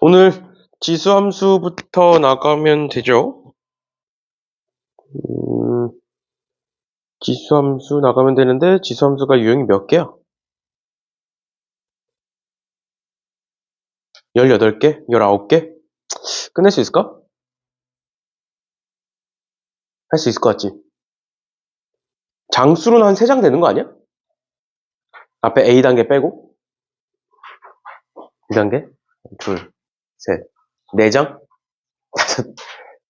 오늘 지수함수부터 나가면 되죠? 지수함수 나가면 되는데 지수함수가 유형이 몇 개야? 18개? 19개? 끝낼 수 있을까? 할 수 있을 것 같지? 장수로는 한 3장 되는 거 아니야? 앞에 A단계 빼고 2단계? 둘, 셋, 4장?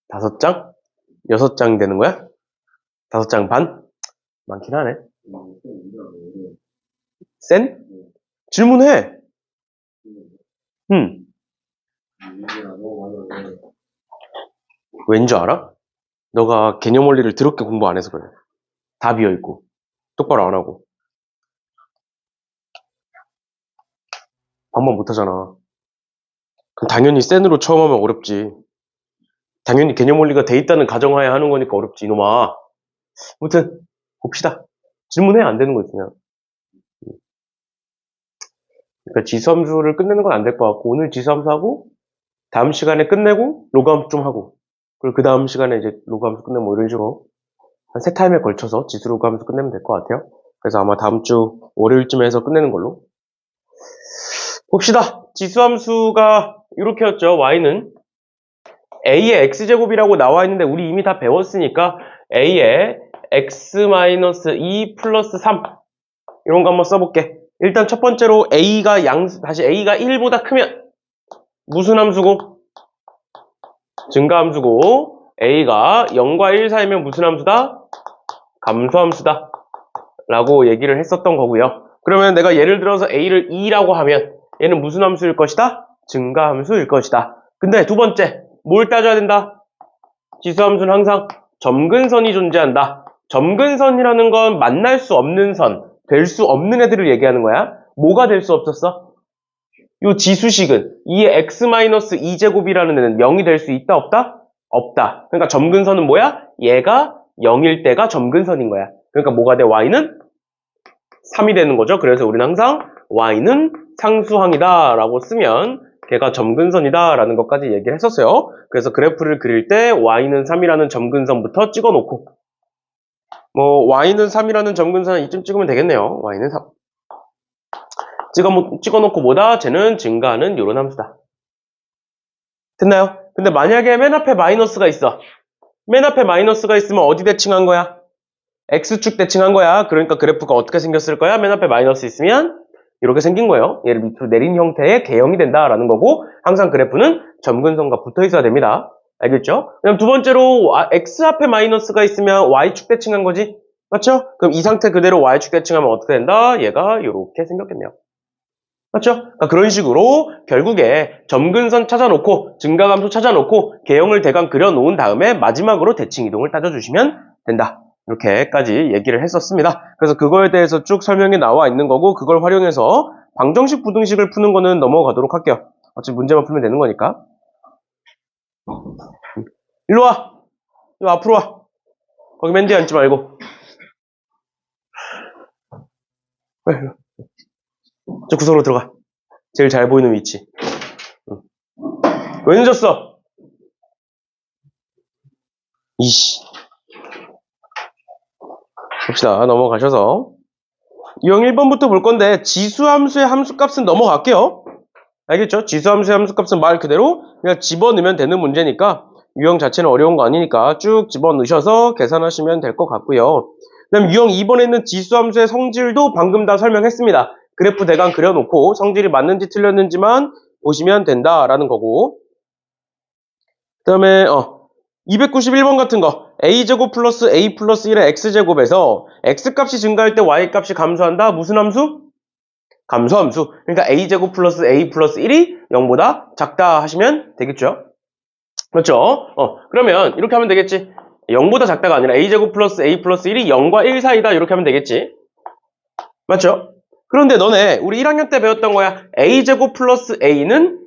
5장? 6장 되는 거야? 5장 반? 많긴 하네. 센? 질문해. 왠 줄 알아? 너가 개념 원리를 더럽게 공부 안 해서 그래. 다 비어있고 똑바로 안 하고 반복 못 하잖아. 그럼 당연히 센으로 처음 하면 어렵지. 당연히 개념 원리가 돼 있다는 가정하에 하는 거니까 어렵지, 이놈아. 아무튼 봅시다. 질문해. 안 되는 거 있으면. 그러니까 지수함수를 끝내는 건 안 될 것 같고, 오늘 지수함수 하고 다음 시간에 끝내고 로그함수 좀 하고, 그리고 그 다음 시간에 이제 로그함수 끝내면 뭐 이런 식으로 한 3타임에 걸쳐서 지수 로그함수 끝내면 될 것 같아요. 그래서 아마 다음 주 월요일쯤에 해서 끝내는 걸로. 봅시다. 지수함수가 이렇게였죠. y는 a의 x제곱이라고 나와 있는데 우리 이미 다 배웠으니까 a의 x-2 플러스 3 이런 거 한번 써볼게. 일단 첫 번째로 a가 다시 a가 1보다 크면 무슨 함수고? 증가함수고, a가 0과 1 사이면 무슨 함수다? 감소함수다 라고 얘기를 했었던 거고요. 그러면 내가 예를 들어서 a를 2라고 하면 얘는 무슨 함수일 것이다? 증가함수일 것이다. 근데 두 번째, 뭘 따져야 된다? 지수함수는 항상 점근선이 존재한다. 점근선이라는 건 만날 수 없는 선, 될 수 없는 애들을 얘기하는 거야. 뭐가 될 수 없었어? 요 지수식은 2의 x-2제곱이라는 애는 0이 될 수 있다 없다? 없다. 그러니까 점근선은 뭐야? 얘가 0일 때가 점근선인 거야. 그러니까 뭐가 돼? y는 3이 되는 거죠. 그래서 우리는 항상 y는 상수항이다 라고 쓰면 걔가 점근선이다 라는 것까지 얘기를 했었어요. 그래서 그래프를 그릴 때 y는 3이라는 점근선부터 찍어놓고, 뭐 y는 3이라는 점근선 이쯤 찍으면 되겠네요. y는 3 찍어놓고 뭐다? 쟤는 증가하는 요런 함수다. 됐나요? 근데 만약에 맨 앞에 마이너스가 있어. 맨 앞에 마이너스가 있으면 어디 대칭한 거야? x축 대칭한 거야. 그러니까 그래프가 어떻게 생겼을 거야? 맨 앞에 마이너스 있으면 이렇게 생긴 거예요. 얘를 밑으로 내린 형태의 개형이 된다라는 거고, 항상 그래프는 점근선과 붙어 있어야 됩니다. 알겠죠? 그럼 두 번째로 x 앞에 마이너스가 있으면 y축 대칭한 거지? 맞죠? 그럼 이 상태 그대로 y축 대칭하면 어떻게 된다? 얘가 이렇게 생겼겠네요. 맞죠? 그러니까 그런 식으로 결국에 점근선 찾아놓고 증가감수 찾아놓고 개형을 대강 그려놓은 다음에 마지막으로 대칭 이동을 따져주시면 된다. 이렇게까지 얘기를 했었습니다. 그래서 그거에 대해서 쭉 설명이 나와 있는 거고, 그걸 활용해서 방정식, 부등식을 푸는 거는 넘어가도록 할게요. 어차피 문제만 풀면 되는 거니까. 일로 와. 일로 앞으로 와. 거기 맨 뒤에 앉지 말고. 왜? 저 구석으로 들어가. 제일 잘 보이는 위치. 왜 늦었어? 이씨. 봅시다. 넘어가셔서 유형 1번부터 볼 건데, 지수함수의 함수값은 넘어갈게요. 알겠죠? 지수함수의 함수값은 말 그대로 그냥 집어넣으면 되는 문제니까 유형 자체는 어려운 거 아니니까 쭉 집어넣으셔서 계산하시면 될 것 같고요. 그 다음 유형 2번에 있는 지수함수의 성질도 방금 다 설명했습니다. 그래프 대강 그려놓고 성질이 맞는지 틀렸는지만 보시면 된다라는 거고, 그 다음에 291번 같은 거, a제곱 플러스 a 플러스 1의 x제곱에서 x값이 증가할 때 y값이 감소한다. 무슨 함수? 감소함수. 그러니까 a제곱 플러스 a 플러스 1이 0보다 작다 하시면 되겠죠? 그렇죠? 그러면 이렇게 하면 되겠지. 0보다 작다가 아니라 a제곱 플러스 a 플러스 1이 0과 1 사이다. 이렇게 하면 되겠지. 맞죠? 그런데 너네 우리 1학년 때 배웠던 거야. a제곱 플러스 a는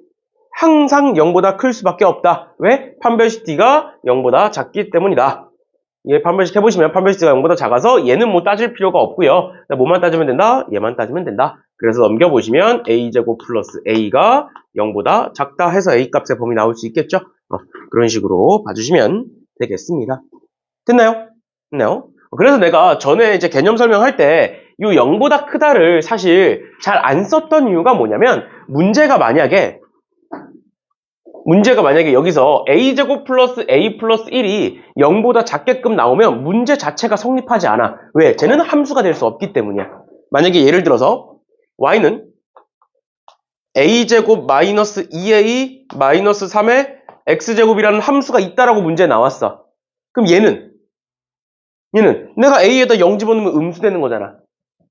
항상 0보다 클 수밖에 없다. 왜? 판별식 d가 0보다 작기 때문이다. 얘 판별식 해보시면 판별식 d가 0보다 작아서 얘는 뭐 따질 필요가 없고요. 뭐만 따지면 된다? 얘만 따지면 된다. 그래서 넘겨보시면 a제곱 플러스 a가 0보다 작다 해서 a 값의 범위 나올 수 있겠죠? 그런 식으로 봐주시면 되겠습니다. 됐나요? 됐나요? 그래서 내가 전에 이제 개념 설명할 때 이 0보다 크다를 사실 잘 안 썼던 이유가 뭐냐면 문제가 만약에 여기서 a제곱 플러스 a 플러스 1이 0보다 작게끔 나오면 문제 자체가 성립하지 않아. 왜? 쟤는 함수가 될 수 없기 때문이야. 만약에 예를 들어서 y는 a제곱 마이너스 2a 마이너스 3의 x제곱이라는 함수가 있다라고 문제에 나왔어. 그럼 얘는 내가 a에다 0 집어넣으면 음수되는 거잖아.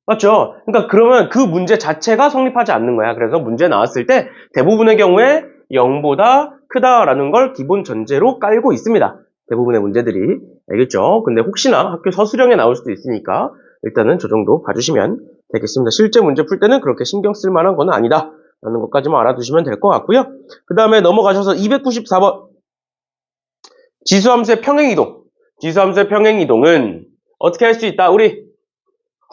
맞죠? 그러니까 그러면 그 문제 자체가 성립하지 않는 거야. 그래서 문제 나왔을 때 대부분의 경우에 0보다 크다라는 걸 기본 전제로 깔고 있습니다. 대부분의 문제들이. 알겠죠? 근데 혹시나 학교 서술형에 나올 수도 있으니까 일단은 저 정도 봐주시면 되겠습니다. 실제 문제 풀 때는 그렇게 신경 쓸 만한 건 아니다 라는 것까지만 알아두시면 될 것 같고요. 그 다음에 넘어가셔서 294번 지수함수의 평행이동. 지수함수의 평행이동은 어떻게 할 수 있다? 우리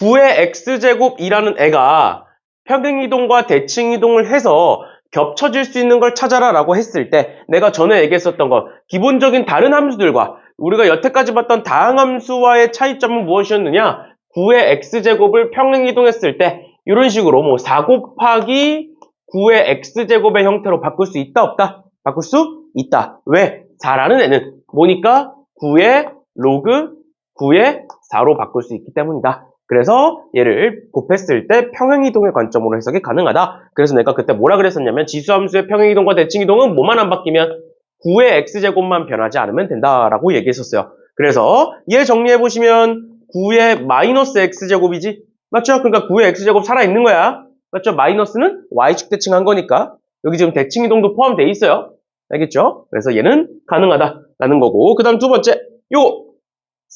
9의 x제곱이라는 애가 평행이동과 대칭이동을 해서 겹쳐질 수 있는 걸 찾아라 라고 했을 때 내가 전에 얘기했었던 것 기본적인 다른 함수들과 우리가 여태까지 봤던 다항함수와의 차이점은 무엇이었느냐? 9의 x제곱을 평행이동했을 때 이런 식으로 뭐 4 곱하기 9의 x제곱의 형태로 바꿀 수 있다 없다? 바꿀 수 있다. 왜? 4라는 애는 뭐니까 9의 로그 9의 4로 바꿀 수 있기 때문이다. 그래서 얘를 곱했을 때 평행이동의 관점으로 해석이 가능하다. 그래서 내가 그때 뭐라 그랬었냐면 지수함수의 평행이동과 대칭이동은 뭐만 안 바뀌면 9의 x제곱만 변하지 않으면 된다라고 얘기했었어요. 그래서 얘 정리해보시면 9의 마이너스 x제곱이지? 맞죠? 그러니까 9의 x제곱 살아있는 거야. 맞죠? 마이너스는 y축 대칭한 거니까 여기 지금 대칭이동도 포함되어 있어요. 알겠죠? 그래서 얘는 가능하다라는 거고 그 다음 두 번째 요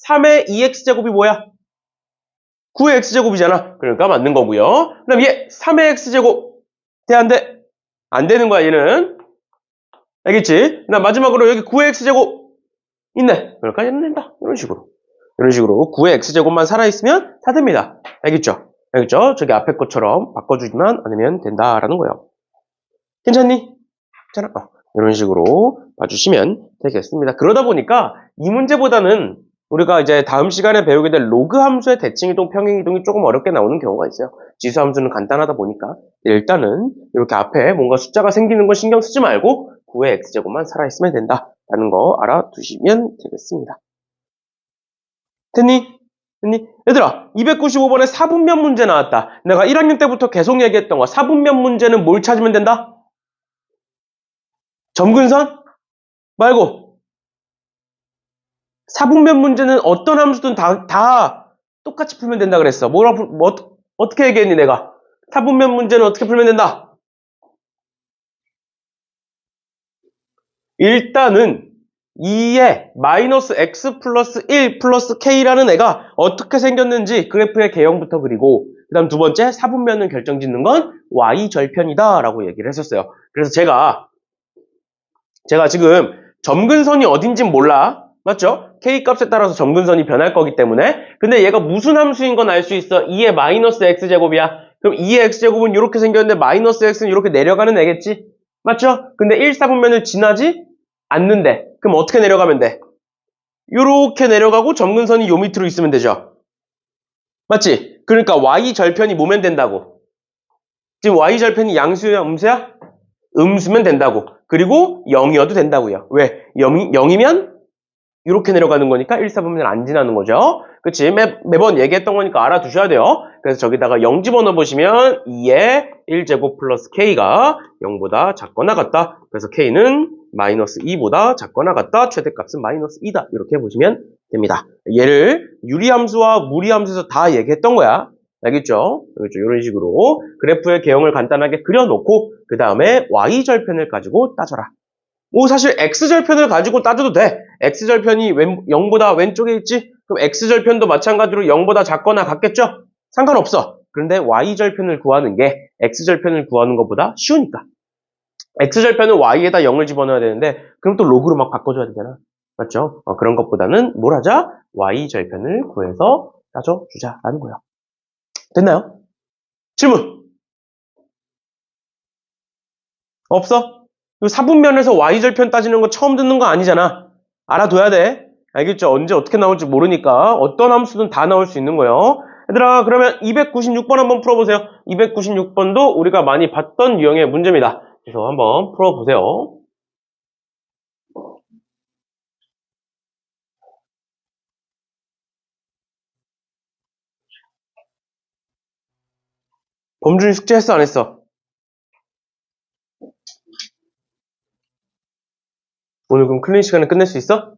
3의 2x제곱이 뭐야? 9의 x제곱이잖아. 그러니까 맞는 거고요. 그 다음 얘 3의 x제곱 돼? 안 돼? 안 되는 거야 얘는. 알겠지? 그 다음 마지막으로 여기 9의 x제곱 있네. 그러니까 얘는 된다. 이런 식으로 9의 x제곱만 살아있으면 다 됩니다. 알겠죠? 알겠죠? 저기 앞에 것처럼 바꿔주지만 않으면 된다라는 거예요. 괜찮니? 괜찮아? 이런 식으로 봐주시면 되겠습니다. 그러다 보니까 이 문제보다는 우리가 이제 다음 시간에 배우게 될 로그 함수의 대칭이동, 평행이동이 조금 어렵게 나오는 경우가 있어요. 지수 함수는 간단하다 보니까 일단은 이렇게 앞에 뭔가 숫자가 생기는 거 신경 쓰지 말고 9의 x제곱만 살아있으면 된다라는 거 알아두시면 되겠습니다. 됐니? 됐니? 얘들아 295번에 사분면 문제 나왔다. 내가 1학년 때부터 계속 얘기했던 거 사분면 문제는 뭘 찾으면 된다? 점근선? 말고 사분면 문제는 어떤 함수든 다 똑같이 풀면 된다 그랬어. 어떻게 얘기했니 내가? 사분면 문제는 어떻게 풀면 된다? 일단은 2에 마이너스 x 플러스 1 플러스 k라는 애가 어떻게 생겼는지 그래프의 개형부터 그리고 그 다음 두 번째 사분면을 결정짓는 건 y절편이다 라고 얘기를 했었어요. 그래서 제가 지금 점근선이 어딘진 몰라. 맞죠? k값에 따라서 점근선이 변할 거기 때문에 근데 얘가 무슨 함수인 건 알 수 있어. 2의 마이너스 x제곱이야. 그럼 2의 x제곱은 이렇게 생겼는데 마이너스 x는 이렇게 내려가는 애겠지? 맞죠? 근데 1, 4분면을 지나지 않는데 그럼 어떻게 내려가면 돼? 요렇게 내려가고 점근선이 요 밑으로 있으면 되죠? 맞지? 그러니까 y절편이 뭐면 된다고? 지금 y절편이 양수야 음수야? 음수면 된다고. 그리고 0이어도 된다고요. 왜? 0이면 이렇게 내려가는 거니까 1, 4분면을 안 지나는 거죠. 그치? 매번 얘기했던 거니까 알아두셔야 돼요. 그래서 저기다가 0 집어넣어보시면 2의 1제곱 플러스 k가 0보다 작거나 같다. 그래서 k는 마이너스 2보다 작거나 같다. 최대값은 마이너스 2다. 이렇게 보시면 됩니다. 얘를 유리함수와 무리함수에서 다 얘기했던 거야. 알겠죠? 이런 식으로 그래프의 개형을 간단하게 그려놓고 그 다음에 y절편을 가지고 따져라. 사실 x절편을 가지고 따져도 돼. x절편이 0보다 왼쪽에 있지? 그럼 x절편도 마찬가지로 0보다 작거나 같겠죠? 상관없어. 그런데 y절편을 구하는 게 x절편을 구하는 것보다 쉬우니까. x절편은 y에다 0을 집어넣어야 되는데 그럼 또 로그로 막 바꿔줘야 되잖아. 맞죠? 그런 것보다는 뭘 하자? y절편을 구해서 따져주자라는 거예요. 됐나요? 질문! 없어? 이 사분면에서 y절편 따지는 거 처음 듣는 거 아니잖아. 알아둬야 돼. 알겠죠? 언제 어떻게 나올지 모르니까 어떤 함수든 다 나올 수 있는 거예요. 얘들아, 그러면 296번 한번 풀어보세요. 296번도 우리가 많이 봤던 유형의 문제입니다. 그래서 한번 풀어보세요. 범준이 숙제했어, 안 했어? 오늘 그럼 클린 시간에 끝낼 수 있어?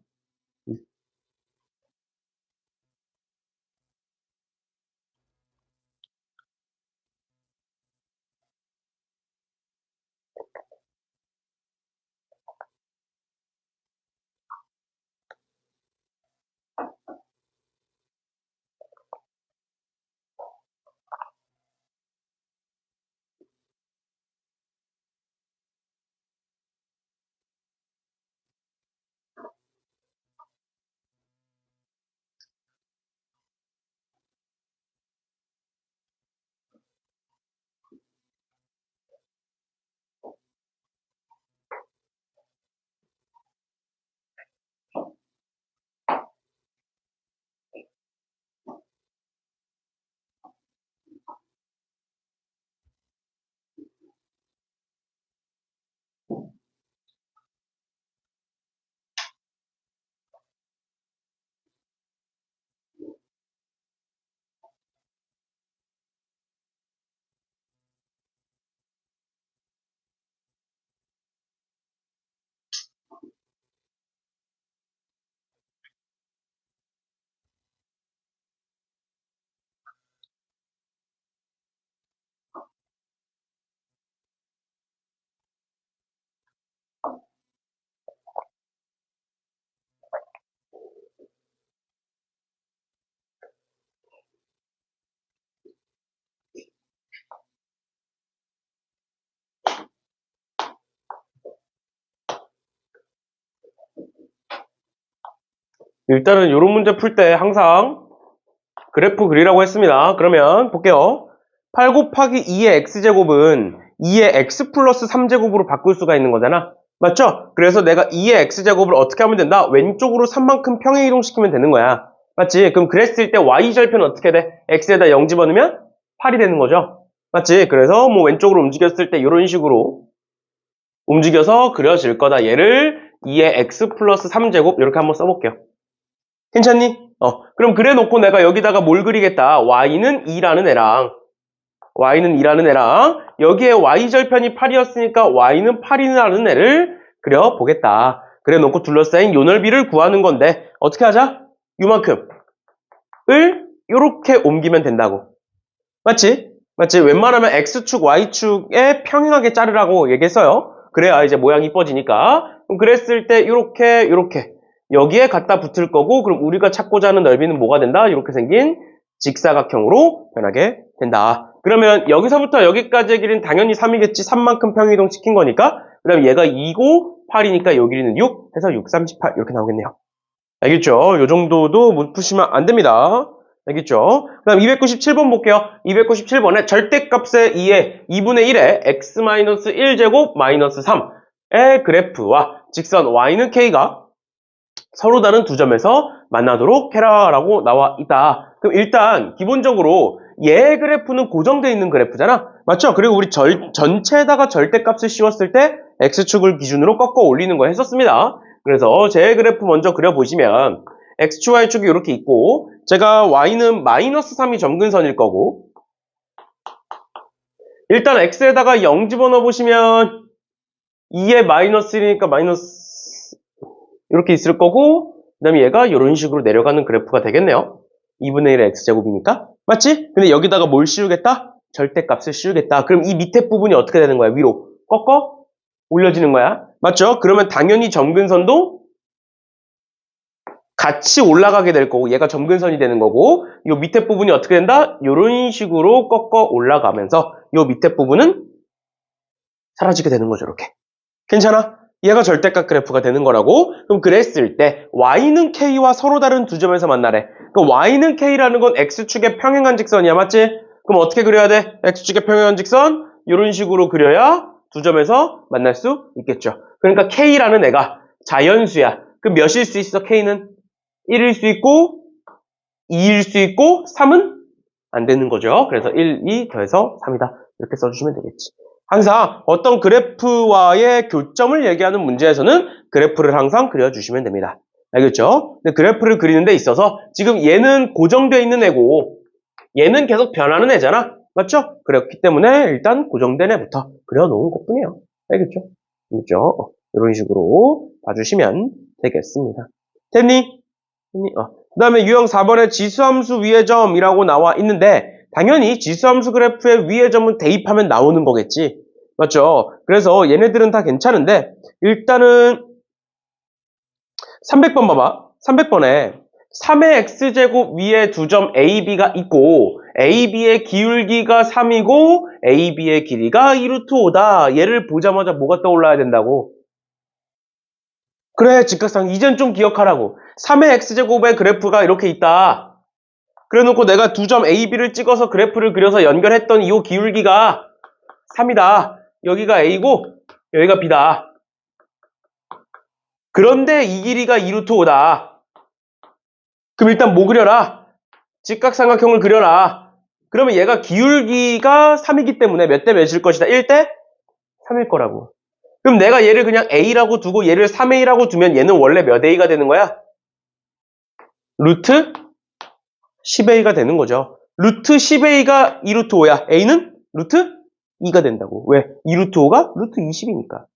일단은 이런 문제 풀 때 항상 그래프 그리라고 했습니다. 그러면 볼게요. 8 곱하기 2의 x제곱은 2의 x 플러스 3제곱으로 바꿀 수가 있는 거잖아. 맞죠? 그래서 내가 2의 x제곱을 어떻게 하면 된다? 왼쪽으로 3만큼 평행이동시키면 되는 거야. 맞지? 그럼 그랬을 때 y절편은 어떻게 돼? x에다 0 집어넣으면 8이 되는 거죠. 맞지? 그래서 뭐 왼쪽으로 움직였을 때 이런 식으로 움직여서 그려질 거다. 얘를 2의 x 플러스 3제곱 이렇게 한번 써볼게요. 괜찮니? 그럼 그래 놓고 내가 여기다가 뭘 그리겠다. y는 2라는 애랑 여기에 y절편이 8이었으니까 y는 8이라는 애를 그려보겠다. 그래 놓고 둘러싸인 요 넓이를 구하는 건데 어떻게 하자? 요만큼을 요렇게 옮기면 된다고. 맞지? 맞지? 웬만하면 x축, y축에 평행하게 자르라고 얘기했어요. 그래야 이제 모양이 이뻐지니까. 그럼 그랬을 때 요렇게 여기에 갖다 붙을 거고, 그럼 우리가 찾고자 하는 넓이는 뭐가 된다? 이렇게 생긴 직사각형으로 변하게 된다. 그러면 여기서부터 여기까지의 길이는 당연히 3이겠지. 3만큼 평이동 시킨 거니까. 그 다음에 얘가 2고 8이니까 요 길이는 6 해서 6, 38 이렇게 나오겠네요. 알겠죠? 요 정도도 못 푸시면 안 됩니다. 알겠죠? 그 다음 297번 볼게요. 297번에 절대값의 2의 2분의 1의 x-1제곱 마이너스 3의 그래프와 직선 y는 k가 서로 다른 두 점에서 만나도록 해라라고 나와 있다. 그럼 일단 기본적으로 얘 그래프는 고정되어 있는 그래프잖아. 맞죠? 그리고 우리 전체에다가 절대값을 씌웠을 때 x축을 기준으로 꺾어 올리는 거 했었습니다. 그래서 제 그래프 먼저 그려보시면 x축, y축이 이렇게 있고 제가 y는 마이너스 3이 점근선일 거고 일단 x에다가 0 집어넣어 보시면 2의 마이너스 1이니까 마이너스 이렇게 있을 거고 그 다음에 얘가 이런 식으로 내려가는 그래프가 되겠네요. 2분의 1의 x제곱이니까. 맞지? 근데 여기다가 뭘 씌우겠다? 절대값을 씌우겠다. 그럼 이 밑에 부분이 어떻게 되는 거야? 위로 꺾어 올려지는 거야. 맞죠? 그러면 당연히 점근선도 같이 올라가게 될 거고 얘가 점근선이 되는 거고 이 밑에 부분이 어떻게 된다? 이런 식으로 꺾어 올라가면서 이 밑에 부분은 사라지게 되는 거죠. 이렇게. 괜찮아? 얘가 절대값 그래프가 되는 거라고. 그럼 그랬을 때 y는 k와 서로 다른 두 점에서 만나래. 그럼 y는 k라는 건 x축의 평행한 직선이야. 맞지? 그럼 어떻게 그려야 돼? x축의 평행한 직선 이런 식으로 그려야 두 점에서 만날 수 있겠죠. 그러니까 K라는 애가 자연수야. 그럼 몇일 수 있어, K는? 1일 수 있고, 2일 수 있고, 3은 안 되는 거죠. 그래서 1, 2 더해서 3이다. 이렇게 써주시면 되겠지. 항상 어떤 그래프와의 교점을 얘기하는 문제에서는 그래프를 항상 그려주시면 됩니다. 알겠죠? 근데 그래프를 그리는 데 있어서 지금 얘는 고정되어 있는 애고 얘는 계속 변하는 애잖아. 맞죠? 그렇기 때문에 일단 고정된 애부터 그려놓은 것뿐이에요. 알겠죠? 알겠죠? 이런 식으로 봐주시면 되겠습니다. 됐니? 그 다음에 유형 4번에 지수함수 위의 점이라고 나와 있는데 당연히 지수함수 그래프의 위의 점은 대입하면 나오는 거겠지. 맞죠? 그래서 얘네들은 다 괜찮은데 일단은 300번 봐봐. 300번에 3의 x제곱 위에 두 점 AB가 있고 AB의 기울기가 3이고 AB의 길이가 2루트 5다. 얘를 보자마자 뭐가 떠올라야 된다고? 그래, 직각상 이젠 좀 기억하라고. 3의 x제곱의 그래프가 이렇게 있다. 그래놓고 내가 두 점 AB를 찍어서 그래프를 그려서 연결했던 이 기울기가 3이다. 여기가 A고 여기가 B다. 그런데 이 길이가 2루트 5다. 그럼 일단 뭐 그려라? 직각삼각형을 그려라. 그러면 얘가 기울기가 3이기 때문에 몇 대 몇일 것이다? 1대 3일 거라고. 그럼 내가 얘를 그냥 A라고 두고 얘를 3A라고 두면 얘는 원래 몇 A가 되는 거야? 루트 10A가 되는 거죠. 루트 10A가 2루트 5야. A는 루트 2가 된다고. 왜? 2루트 5가 루트 20이니까.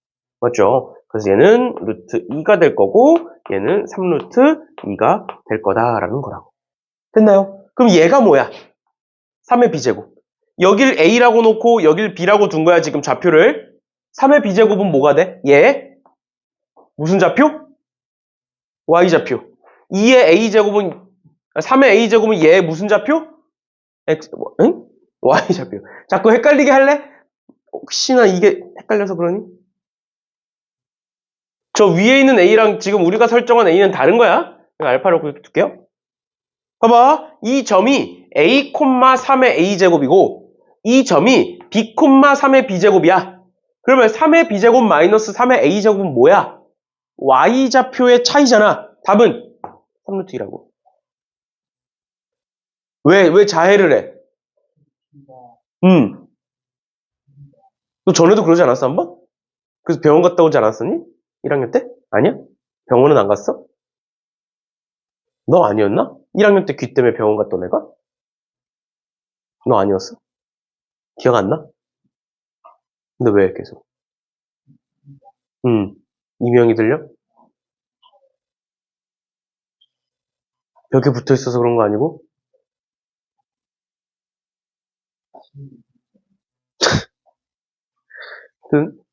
맞죠? 그래서 얘는 루트 2가 될 거고 얘는 3루트 2가 될 거다라는 거라고. 됐나요? 그럼 얘가 뭐야? 3의 b제곱. 여길 A라고 놓고 여길 B라고 둔 거야 지금 좌표를. 3의 b제곱은 뭐가 돼? 얘 무슨 좌표? Y좌표. 2의 A제곱은 3의 A제곱은 얘 무슨 좌표? X, 응? Y좌표. 자꾸 헷갈리게 할래? 혹시나 이게 헷갈려서 그러니? 저 위에 있는 A랑 지금 우리가 설정한 A는 다른 거야. 알파라고 이렇게 둘게요. 봐봐. 이 점이 A, 3의 A제곱이고 이 점이 B, 3의 B제곱이야. 그러면 3의 B제곱 마이너스 3의 A제곱은 뭐야? Y좌표의 차이잖아. 답은 3루트 2라고. 왜 자해를 해? 너 전에도 그러지 않았어, 한번? 그래서 병원 갔다 오지 않았었니? 1학년 때? 아니야? 병원은 안 갔어? 너 아니었나? 1학년 때 귀 때문에 병원 갔던 애가? 너 아니었어? 기억 안 나? 근데 왜 계속? 이명이 들려? 벽에 붙어 있어서 그런 거 아니고?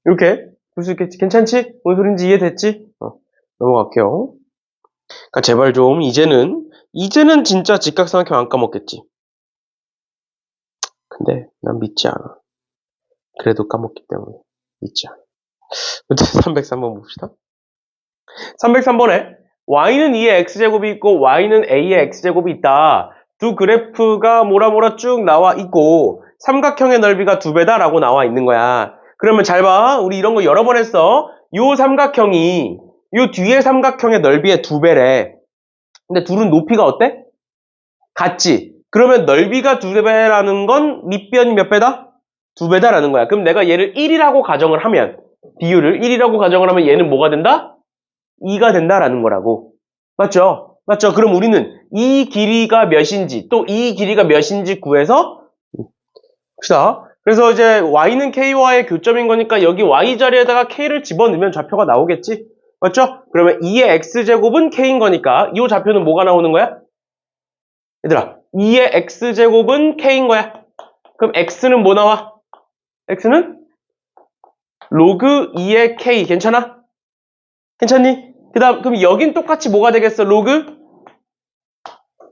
이렇게 볼 수 있겠지? 괜찮지? 뭔 소린지 이해됐지? 넘어갈게요. 그러니까 제발 좀 이제는 진짜 직각삼각형 안 까먹겠지? 근데 난 믿지 않아. 그래도 까먹기 때문에 믿지 않아. 303번 봅시다. 303번에 y는 2의 x제곱이 있고 y는 a의 x제곱이 있다. 두 그래프가 뭐라 쭉 나와 있고 삼각형의 넓이가 2배다 라고 나와 있는 거야. 그러면 잘 봐. 우리 이런 거 여러 번 했어. 요 삼각형이 요 뒤에 삼각형의 넓이의 2배래. 근데 둘은 높이가 어때? 같지? 그러면 넓이가 2배라는 건 밑변이 몇 배다? 2배다라는 거야. 그럼 내가 얘를 1이라고 가정을 하면 비율을 1이라고 가정을 하면 얘는 뭐가 된다? 2가 된다라는 거라고. 맞죠? 맞죠? 그럼 우리는 이 길이가 몇인지 또 이 길이가 몇인지 구해서 봅시다. 그래서 이제 y는 k와의 교점인 거니까 여기 y 자리에다가 k를 집어넣으면 좌표가 나오겠지? 맞죠? 그러면 2의 x제곱은 k인 거니까 이 좌표는 뭐가 나오는 거야? 얘들아, 2의 x제곱은 k인 거야. 그럼 x는 뭐 나와? x는 로그 2의 k. 괜찮아? 괜찮니? 그 다음, 그럼 여긴 똑같이 뭐가 되겠어? 로그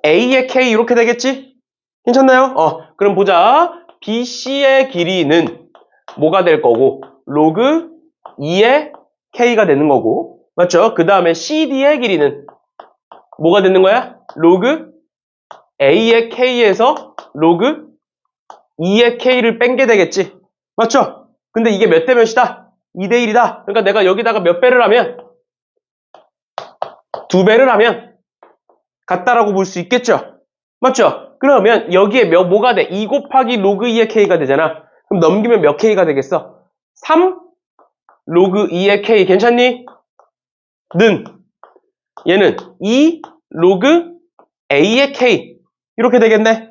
A의 K 이렇게 되겠지? 괜찮나요? 그럼 보자. BC의 길이는 뭐가 될 거고, 로그 2의 K가 되는 거고, 맞죠? 그 다음에 CD의 길이는 뭐가 되는 거야? 로그 A의 K에서 로그 2의 K를 뺀 게 되겠지? 맞죠? 근데 이게 몇 대 몇이다? 2대 1이다. 그러니까 내가 여기다가 몇 배를 하면 2배를 하면 같다라고 볼 수 있겠죠? 맞죠? 그러면 여기에 뭐가 돼? 2 곱하기 로그 2의 k가 되잖아. 그럼 넘기면 몇 k가 되겠어? 3 로그 2의 k 괜찮니? 는 얘는 2 로그 a의 k 이렇게 되겠네.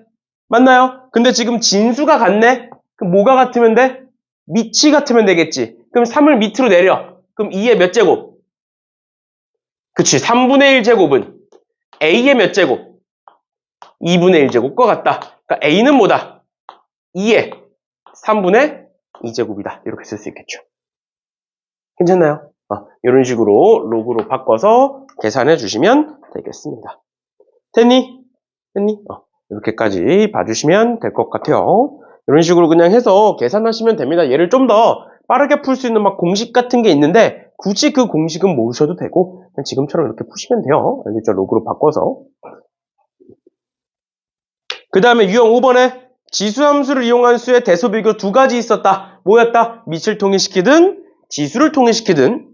맞나요? 근데 지금 진수가 같네? 그럼 뭐가 같으면 돼? 밑이 같으면 되겠지. 그럼 3을 밑으로 내려. 그럼 2의 몇 제곱? 그치. 3분의 1 제곱은 a의 몇 제곱? 2분의 1제곱과 같다. 그러니까 a는 뭐다? 2의 3분의 2제곱이다. 이렇게 쓸 수 있겠죠. 괜찮나요? 이런 식으로 로그로 바꿔서 계산해 주시면 되겠습니다. 됐니? 이렇게까지 봐주시면 될 것 같아요. 이런 식으로 그냥 해서 계산하시면 됩니다. 얘를 좀 더 빠르게 풀 수 있는 막 공식 같은 게 있는데 굳이 그 공식은 모르셔도 되고 그냥 지금처럼 이렇게 푸시면 돼요. 알겠죠? 로그로 바꿔서. 그 다음에 유형 5번에 지수함수를 이용한 수의 대소 비교 두 가지 있었다. 뭐였다? 밑을 통일시키든 지수를 통일시키든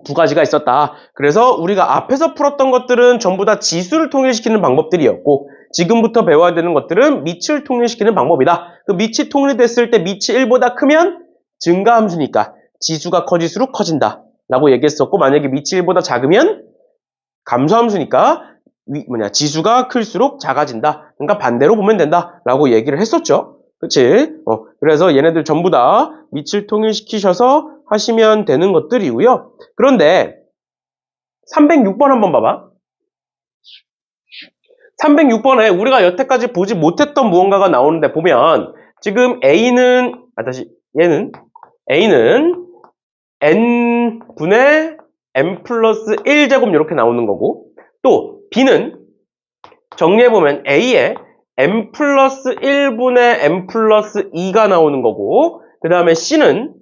두 가지가 있었다. 그래서 우리가 앞에서 풀었던 것들은 전부 다 지수를 통일시키는 방법들이었고 지금부터 배워야 되는 것들은 밑을 통일시키는 방법이다. 그 밑이 통일됐을 때 밑이 1보다 크면 증가함수니까 지수가 커질수록 커진다. 라고 얘기했었고 만약에 밑이 1보다 작으면 감소함수니까 지수가 클수록 작아진다. 그러니까 반대로 보면 된다. 라고 얘기를 했었죠. 그치? 그래서 얘네들 전부 다 밑을 통일시키셔서 하시면 되는 것들이고요. 그런데 306번 한번 봐봐. 306번에 우리가 여태까지 보지 못했던 무언가가 나오는데 보면 지금 A는 N분의 M 플러스 1제곱 이렇게 나오는 거고 또 B는 정리해보면 A에 M 플러스 1분의 M 플러스 2가 나오는 거고 그 다음에 C는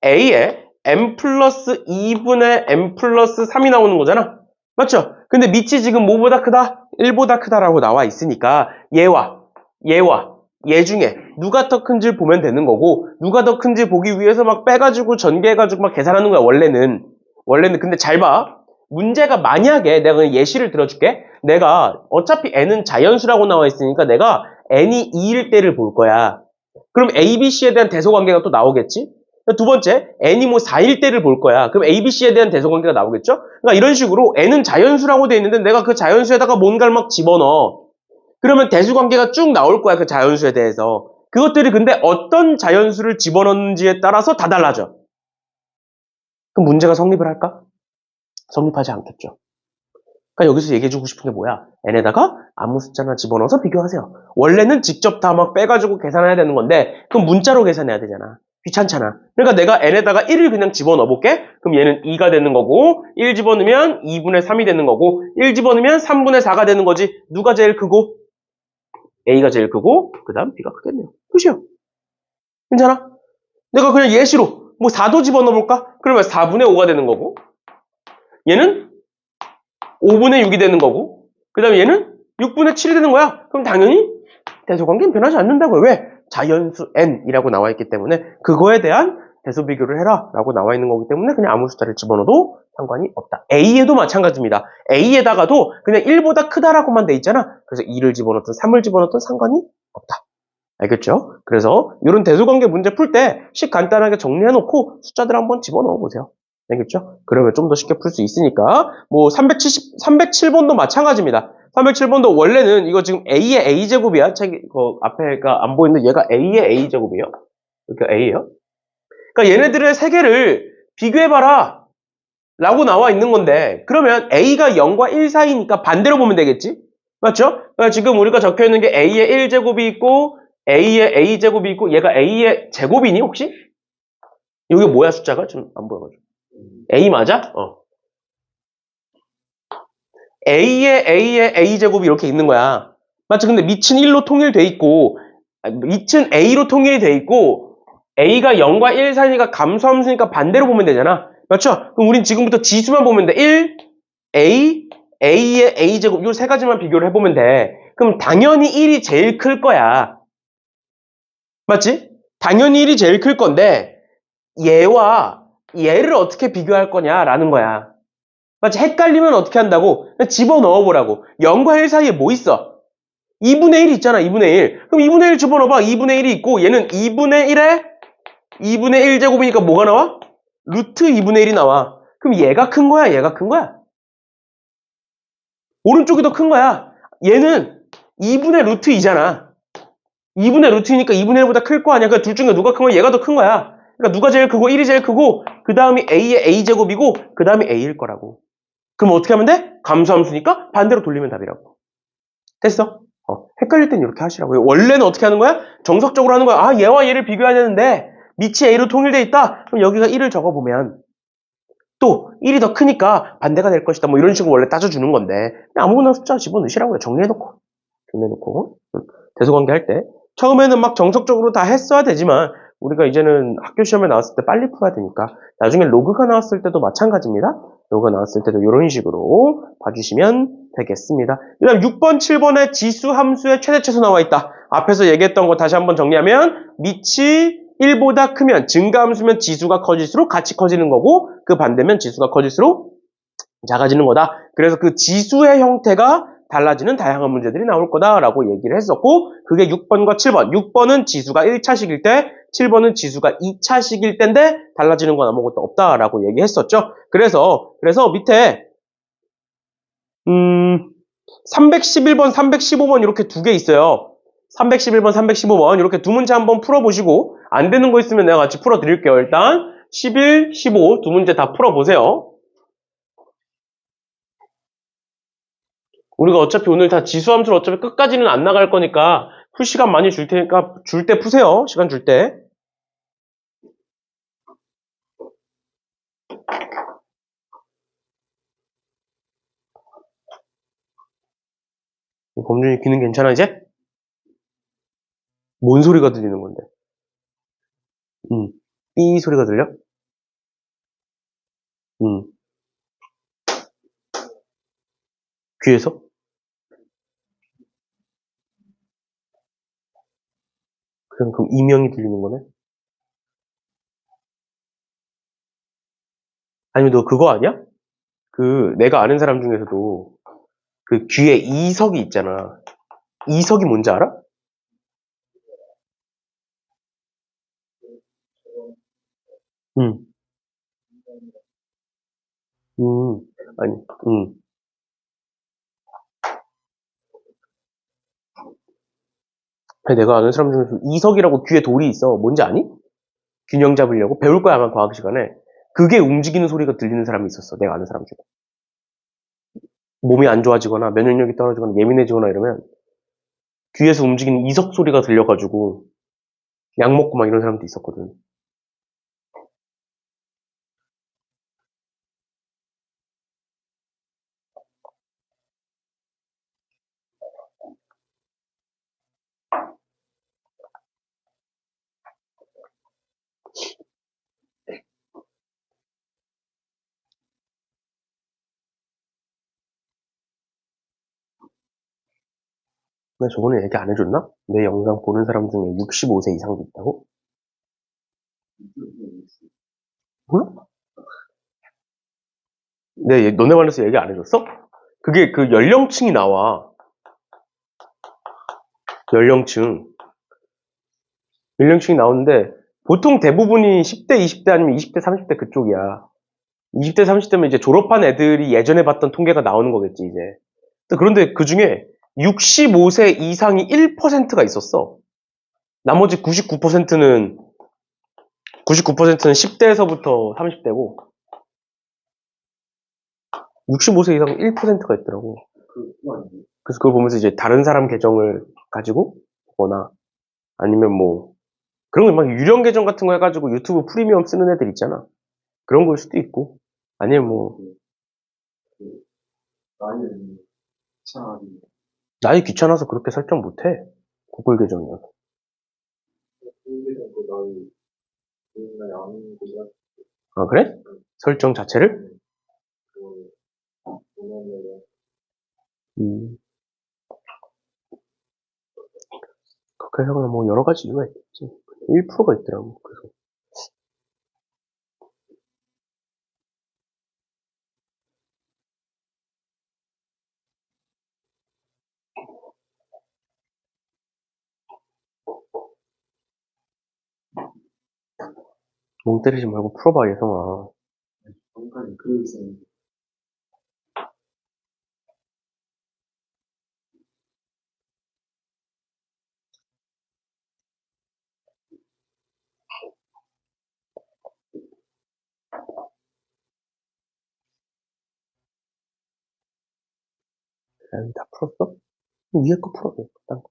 A에 M 플러스 2분의 M 플러스 3이 나오는 거잖아. 맞죠? 근데 밑이 지금 뭐보다 크다? 1보다 크다라고 나와 있으니까 얘와 얘 중에 누가 더 큰지 보면 되는 거고 누가 더 큰지 보기 위해서 막 빼가지고 전개해가지고 막 계산하는 거야 원래는 근데 잘 봐. 문제가 만약에 내가 그냥 예시를 들어줄게. 내가 어차피 n은 자연수라고 나와 있으니까 내가 n이 2일 때를 볼 거야. 그럼 a, b, c에 대한 대소관계가 또 나오겠지? 두 번째, n이 뭐 4일 때를 볼 거야. 그럼 a, b, c에 대한 대소관계가 나오겠죠? 그러니까 이런 식으로 n은 자연수라고 돼 있는데 내가 그 자연수에다가 뭔가를 막 집어넣어. 그러면 대수관계가 쭉 나올 거야, 그 자연수에 대해서. 그것들이 근데 어떤 자연수를 집어넣는지에 따라서 다 달라져. 그럼 문제가 성립을 할까? 성립하지 않겠죠. 그러니까 여기서 얘기해주고 싶은 게 뭐야? n에다가 아무 숫자나 집어넣어서 비교하세요. 원래는 직접 다 막 빼가지고 계산해야 되는 건데 그럼 문자로 계산해야 되잖아. 귀찮잖아. 그러니까 내가 n에다가 1을 그냥 집어넣어 볼게. 그럼 얘는 2가 되는 거고 1 집어넣으면 2분의 3이 되는 거고 1 집어넣으면 3분의 4가 되는 거지. 누가 제일 크고? A가 제일 크고 그 다음 B가 크겠네요. 끝이요. 괜찮아? 내가 그냥 예시로 뭐 4도 집어넣어 볼까? 그러면 4분의 5가 되는 거고 얘는 5분의 6이 되는 거고 그 다음에 얘는 6분의 7이 되는 거야. 그럼 당연히 대소관계는 변하지 않는다고요. 왜? 자연수 n이라고 나와 있기 때문에 그거에 대한 대소 비교를 해라 라고 나와 있는 거기 때문에 그냥 아무 숫자를 집어넣어도 상관이 없다. A에도 마찬가지입니다. A에다가도 그냥 1보다 크다라고만 돼 있잖아. 그래서 2를 집어넣든 3을 집어넣든 상관이 없다. 알겠죠? 그래서 이런 대소관계 문제 풀 때 식 간단하게 정리해놓고 숫자들 한번 집어넣어 보세요. 알겠죠? 그러면 좀 더 쉽게 풀 수 있으니까 뭐 307번도 마찬가지입니다. 307번도 원래는 이거 지금 A의 A제곱이야. 책 앞에가 안 보이는데 얘가 A의 A제곱이에요. 이렇게 A예요. 그러니까 얘네들의 세 개를 비교해봐라 라고 나와 있는 건데 그러면 A가 0과 1 사이니까 반대로 보면 되겠지? 맞죠? 그러니까 지금 우리가 적혀있는 게 A의 1제곱이 있고 A의 A제곱이 있고 얘가 A의 제곱이니 혹시? 이게 뭐야 숫자가? 지금 안 보여가지고 A 맞아? A의 A제곱이 이렇게 있는 거야. 맞죠? 근데 밑은 1로 통일돼 있고 밑은 A로 통일이 돼 있고 A가 0과 1 사이니까 감소함수니까 반대로 보면 되잖아. 맞죠? 그럼 우린 지금부터 지수만 보면 돼. 1, A, A의 A제곱 이 세 가지만 비교를 해보면 돼. 그럼 당연히 1이 제일 클 거야. 맞지? 당연히 1이 제일 클 건데 얘와 얘를 어떻게 비교할 거냐라는 거야. 맞지? 헷갈리면 어떻게 한다고? 그냥 집어넣어 보라고. 0과 1 사이에 뭐 있어? 2분의 1 있잖아. 2분의 1. 그럼 2분의 1 집어넣어봐. 2분의 1이 있고 얘는 2분의 1에 2분의 1제곱이니까 뭐가 나와? 루트 2분의 1이 나와. 그럼 얘가 큰 거야? 얘가 큰 거야? 오른쪽이 더 큰 거야. 얘는 2분의 루트 2잖아. 2분의 루트 2니까 2분의 1보다 클 거 아니야. 그러니까 둘 중에 누가 큰 거야? 얘가 더 큰 거야. 그러니까 누가 제일 크고 1이 제일 크고 그 다음이 a의 a제곱이고 그 다음이 a일 거라고. 그럼 어떻게 하면 돼? 감수함수니까 반대로 돌리면 답이라고. 됐어? 헷갈릴 땐 이렇게 하시라고요. 원래는 어떻게 하는 거야? 정석적으로 하는 거야. 아, 얘와 얘를 비교해야 되는데 밑이 a로 통일돼 있다. 그럼 여기가 1을 적어보면 또 1이 더 크니까 반대가 될 것이다. 뭐 이런 식으로 원래 따져주는 건데 그냥 아무거나 숫자 집어넣으시라고요. 정리해놓고 대소관계 할 때 처음에는 막 정석적으로 다 했어야 되지만 우리가 이제는 학교 시험에 나왔을 때 빨리 풀어야 되니까 나중에 로그가 나왔을 때도 마찬가지입니다. 로그가 나왔을 때도 이런 식으로 봐주시면 되겠습니다. 그 다음 6번, 7번에 지수 함수의 최대치수 나와 있다. 앞에서 얘기했던 거 다시 한번 정리하면 밑이 1보다 크면 증가함수면 지수가 커질수록 같이 커지는 거고 그 반대면 지수가 커질수록 작아지는 거다. 그래서 그 지수의 형태가 달라지는 다양한 문제들이 나올 거다라고 얘기를 했었고 그게 6번과 7번. 6번은 지수가 1차식일 때 7번은 지수가 2차식일 때인데 달라지는 건 아무것도 없다라고 얘기했었죠. 그래서 밑에 311번, 315번 이렇게 두 개 있어요. 311번, 315번 이렇게 두 문제 한번 풀어보시고 안 되는 거 있으면 내가 같이 풀어드릴게요. 일단 11, 15 두 문제 다 풀어보세요. 우리가 어차피 오늘 다 지수함수를 어차피 끝까지는 안 나갈 거니까 풀 시간 많이 줄 테니까 줄 때 푸세요. 시간 줄 때. 범준이 귀는 괜찮아 이제? 뭔 소리가 들리는 건데? 삐 소리가 들려? 음, 귀에서? 그럼 이명이 들리는 거네? 아니면 너 그거 아니야? 내가 아는 사람 중에서도 그 귀에 이석이 있잖아. 이석이 뭔지 알아? 응, 음, 아니, 내가 아는 사람 중에서 이석이라고 귀에 돌이 있어. 뭔지 아니? 균형 잡으려고 배울 거야 아마 과학 시간에. 그게 움직이는 소리가 들리는 사람이 있었어. 내가 아는 사람 중에. 몸이 안 좋아지거나 면역력이 떨어지거나 예민해지거나 이러면 귀에서 움직이는 이석 소리가 들려가지고 약 먹고 막 이런 사람도 있었거든. 나 저번에 얘기 안 해줬나? 내 영상 보는 사람 중에 65세 이상도 있다고? 몰라? 너네 반에서 얘기 안 해줬어? 그게 그 연령층이 나와. 연령층. 연령층이 나오는데 보통 대부분이 10대, 20대 아니면 20대, 30대 그쪽이야. 20대, 30대면 이제 졸업한 애들이 예전에 봤던 통계가 나오는 거겠지, 이제. 그런데 그 중에 65세 이상이 1%가 있었어. 나머지 99%는 10대에서부터 30대고, 65세 이상 1%가 있더라고. 그래서 그걸 보면서 이제 다른 사람 계정을 가지고 보거나, 아니면 뭐, 그런 거 막 유령 계정 같은 거 해가지고 유튜브 프리미엄 쓰는 애들 있잖아. 그런 걸 수도 있고, 아니면 뭐, 나이 귀찮아서 그렇게 설정 못해. 구글 계정이어서. 아, 그래? 설정 자체를? 음, 그래서 뭐 여러 가지 이유가 있겠지. 1%가 있더라고. 그래서. 멍 때리지 말고 풀어봐, 예성아. 전까지 그러고 있었는데. 다 풀었어? 위에 거 풀어. 딴 거.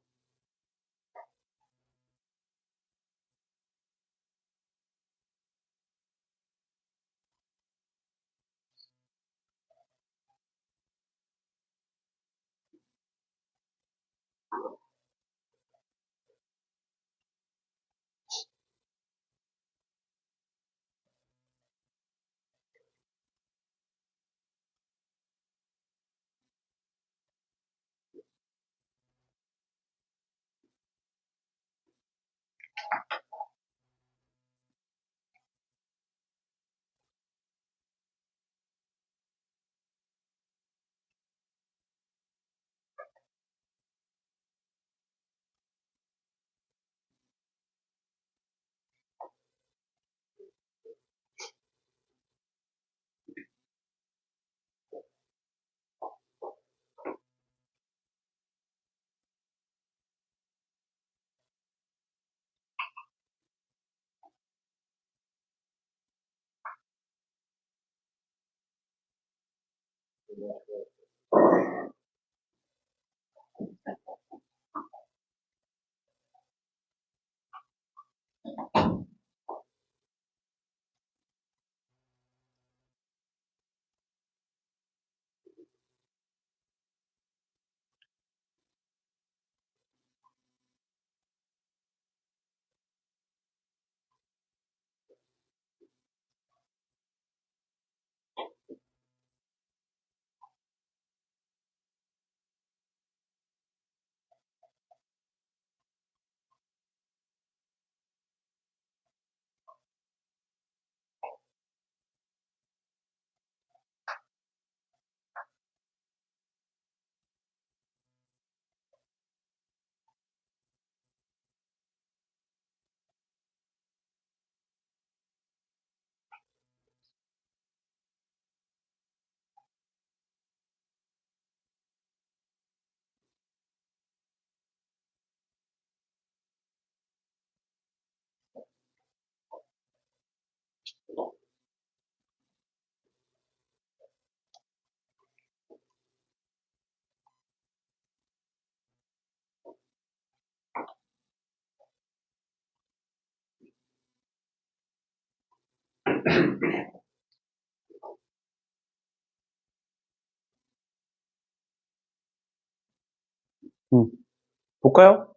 볼까요?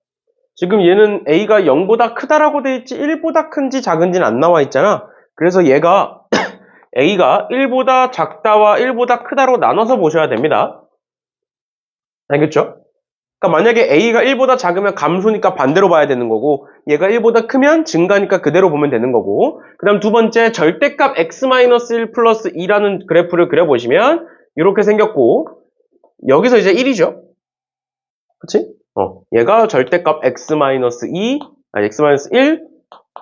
지금 얘는 A가 0보다 크다라고 돼 있지 1보다 큰지 작은지는 안 나와 있잖아. 그래서 얘가 A가 1보다 작다와 1보다 크다로 나눠서 보셔야 됩니다. 알겠죠? 그러니까 만약에 A가 1보다 작으면 감소니까 반대로 봐야 되는 거고 얘가 1보다 크면 증가니까 그대로 보면 되는 거고 그 다음 두 번째 절대값 x-1 플러스 2라는 그래프를 그려보시면 이렇게 생겼고 여기서 이제 1이죠. 그치? 얘가 절대값 x-2 아니 x-1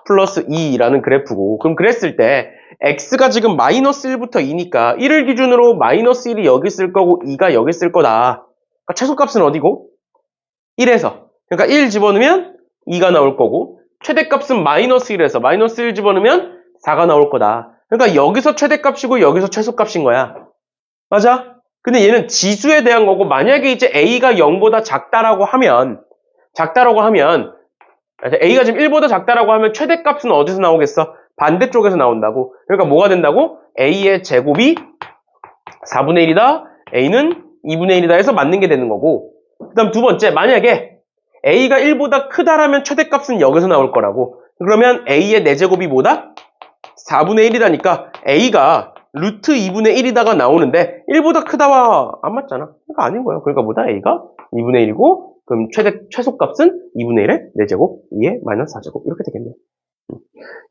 플러스 2라는 그래프고 그럼 그랬을 때 x가 지금 마이너스 1부터 2니까 1을 기준으로 마이너스 1이 여기 있을 거고 2가 여기 있을 거다. 그러니까 최소값은 어디고? 1에서. 그러니까 1 집어넣으면 2가 나올 거고 최대값은 마이너스 1에서 마이너스 1 집어넣으면 4가 나올 거다. 그러니까 여기서 최대값이고 여기서 최소값인 거야. 맞아? 근데 얘는 지수에 대한 거고 만약에 이제 A가 0보다 작다라고 하면 A가 지금 1보다 작다라고 하면 최대값은 어디서 나오겠어? 반대쪽에서 나온다고. 그러니까 뭐가 된다고? A의 제곱이 4분의 1이다. A는 2분의 1이다 해서 맞는 게 되는 거고 그 다음 두 번째 만약에 A가 1보다 크다라면 최대값은 여기서 나올 거라고. 그러면 A의 4제곱이 뭐다? 4분의 1이다니까 A가 루트 2분의 1이다가 나오는데 1보다 크다와 안 맞잖아. 그러니까 아닌 거예요. 그러니까 뭐다? A가 2분의 1이고 그럼 최소값은 2분의 1의 4제곱, 2의 마이너스 4제곱. 이렇게 되겠네요.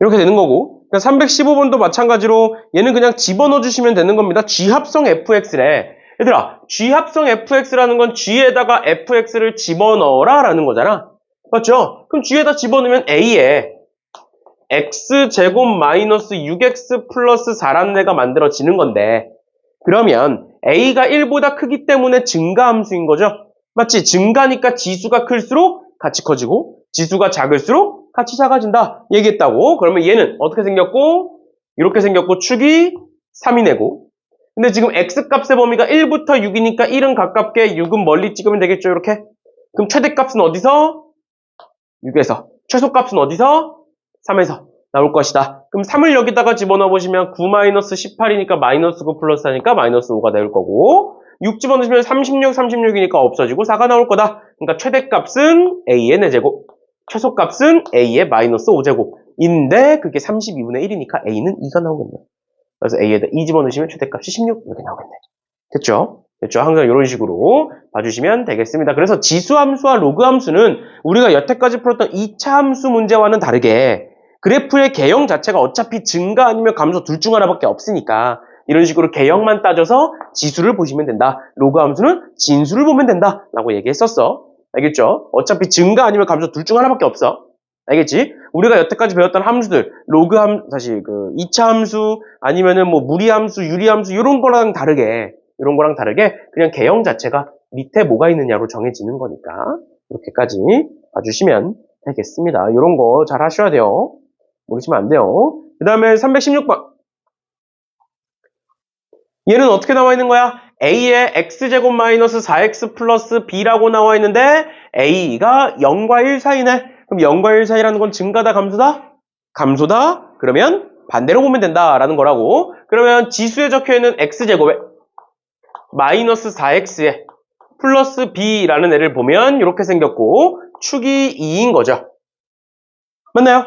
이렇게 되는 거고. 그러니까 315번도 마찬가지로 얘는 그냥 집어넣어 주시면 되는 겁니다. G합성 fx래. 얘들아, G합성 fx라는 건 G에다가 fx를 집어넣어라 라는 거잖아. 맞죠? 그럼 G에다 집어넣으면 A에 x제곱 마이너스 6x 플러스 4라는 애가 만들어지는 건데, 그러면 A가 1보다 크기 때문에 증가함수인 거죠? 맞지? 증가니까 지수가 클수록 같이 커지고 지수가 작을수록 같이 작아진다 얘기했다고. 그러면 얘는 어떻게 생겼고, 이렇게 생겼고, 축이 3이 내고, 근데 지금 x값의 범위가 1부터 6이니까 1은 가깝게 6은 멀리 찍으면 되겠죠, 이렇게. 그럼 최대값은 어디서? 6에서. 최소값은 어디서? 3에서 나올 것이다. 그럼 3을 여기다가 집어넣어 보시면 9-18이니까 마이너스 9 플러스 4니까 마이너스 5가 나올 거고, 6 집어넣으시면 36이니까 없어지고 4가 나올 거다. 그러니까 최대값은 a의 4제곱, 최소값은 a의 마이너스 5제곱인데 그게 32분의 1이니까 a는 2가 나오겠네요. 그래서 a에다 2 집어넣으시면 최대값이 16 이렇게 나오겠네. 됐죠? 됐죠? 항상 이런 식으로 봐주시면 되겠습니다. 그래서 지수함수와 로그함수는 우리가 여태까지 풀었던 2차 함수 문제와는 다르게 그래프의 개형 자체가 어차피 증가 아니면 감소 둘 중 하나밖에 없으니까 이런 식으로 개형만 따져서 지수를 보시면 된다. 로그함수는 진수를 보면 된다 라고 얘기했었어. 알겠죠? 어차피 증가 아니면 감소 둘 중 하나밖에 없어. 알겠지? 우리가 여태까지 배웠던 함수들, 로그함, 사실 그 2차 함수 아니면은 뭐 무리함수, 유리함수 이런 거랑 다르게 그냥 개형 자체가 밑에 뭐가 있느냐로 정해지는 거니까 이렇게까지 봐주시면 되겠습니다. 이런 거 잘 하셔야 돼요. 모르시면 안 돼요. 그 다음에 316번. 얘는 어떻게 나와 있는 거야? A의 x제곱 마이너스 4x 플러스 b라고 나와 있는데 A가 0과 1 사이네. 그럼 0과 1 사이라는 건 증가다, 감소다? 감소다? 그러면 반대로 보면 된다라는 거라고. 그러면 지수에 적혀있는 x제곱에 마이너스 4x에 플러스 b라는 애를 보면 이렇게 생겼고 축이 2인 거죠. 맞나요?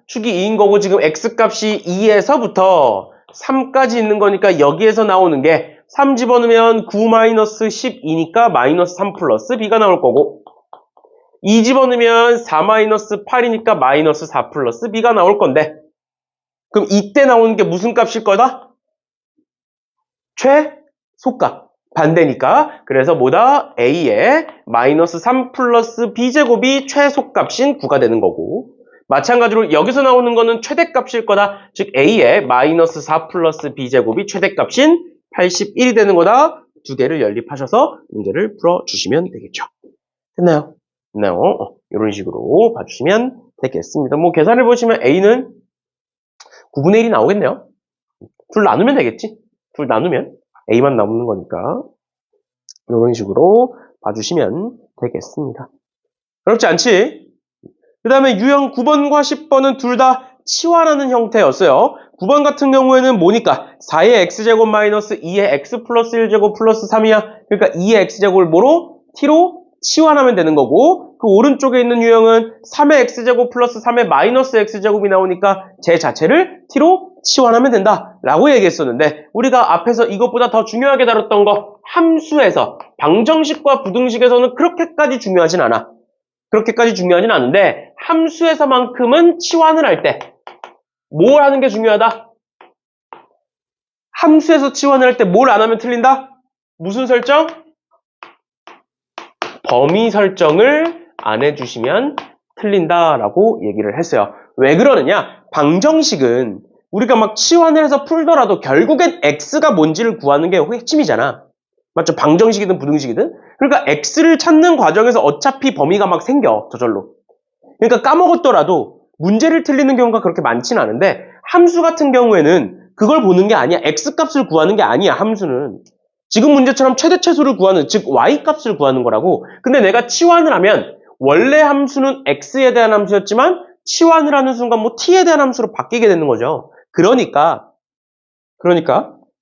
축이 2인 거고 지금 x값이 2에서부터 3까지 있는 거니까 여기에서 나오는 게 3 집어넣으면 9-12니까 마이너스 3 플러스 b가 나올 거고 2 집어넣으면 4-8이니까 마이너스 4 플러스 b가 나올 건데 그럼 이때 나오는 게 무슨 값일 거다? 최소값. 반대니까 그래서 뭐다? a의 마이너스 3 플러스 b제곱이 최소값인 9가 되는 거고 마찬가지로 여기서 나오는 거는 최대값일 거다. 즉 a의 마이너스 4 플러스 b제곱이 최대값인 81이 되는 거다. 두 개를 연립하셔서 문제를 풀어주시면 되겠죠. 됐나요? 됐나요? 이런 식으로 봐주시면 되겠습니다. 뭐 계산해 보시면 a는 9분의 1이 나오겠네요. 둘 나누면 되겠지? 둘 나누면 a만 남는 거니까 이런 식으로 봐주시면 되겠습니다. 어렵지 않지? 그 다음에 유형 9번과 10번은 둘 다 치환하는 형태였어요. 9번 같은 경우에는 뭐니까 4의 x제곱 마이너스 2의 x 플러스 1제곱 플러스 3이야. 그러니까 2의 x제곱을 뭐로? t로 치환하면 되는 거고 그 오른쪽에 있는 유형은 3의 x제곱 플러스 3의 마이너스 x제곱이 나오니까 제 자체를 t로 치환하면 된다 라고 얘기했었는데 우리가 앞에서 이것보다 더 중요하게 다뤘던 거 함수에서 방정식과 부등식에서는 그렇게까지 중요하진 않아. 그렇게까지 중요하진 않은데 함수에서만큼은 치환을 할 때 뭘 하는 게 중요하다? 함수에서 치환을 할 때 뭘 안 하면 틀린다? 무슨 설정? 범위 설정을 안 해주시면 틀린다라고 얘기를 했어요. 왜 그러느냐? 방정식은 우리가 막 치환을 해서 풀더라도 결국엔 x가 뭔지를 구하는 게 핵심이잖아. 맞죠? 방정식이든 부등식이든. 그러니까 x를 찾는 과정에서 어차피 범위가 막 생겨. 저절로. 그러니까 까먹었더라도 문제를 틀리는 경우가 그렇게 많지는 않은데 함수 같은 경우에는 그걸 보는 게 아니야. x값을 구하는 게 아니야. 함수는. 지금 문제처럼 최대 최소를 구하는, 즉 y값을 구하는 거라고. 근데 내가 치환을 하면 원래 함수는 x에 대한 함수였지만 치환을 하는 순간 뭐 t에 대한 함수로 바뀌게 되는 거죠. 그러니까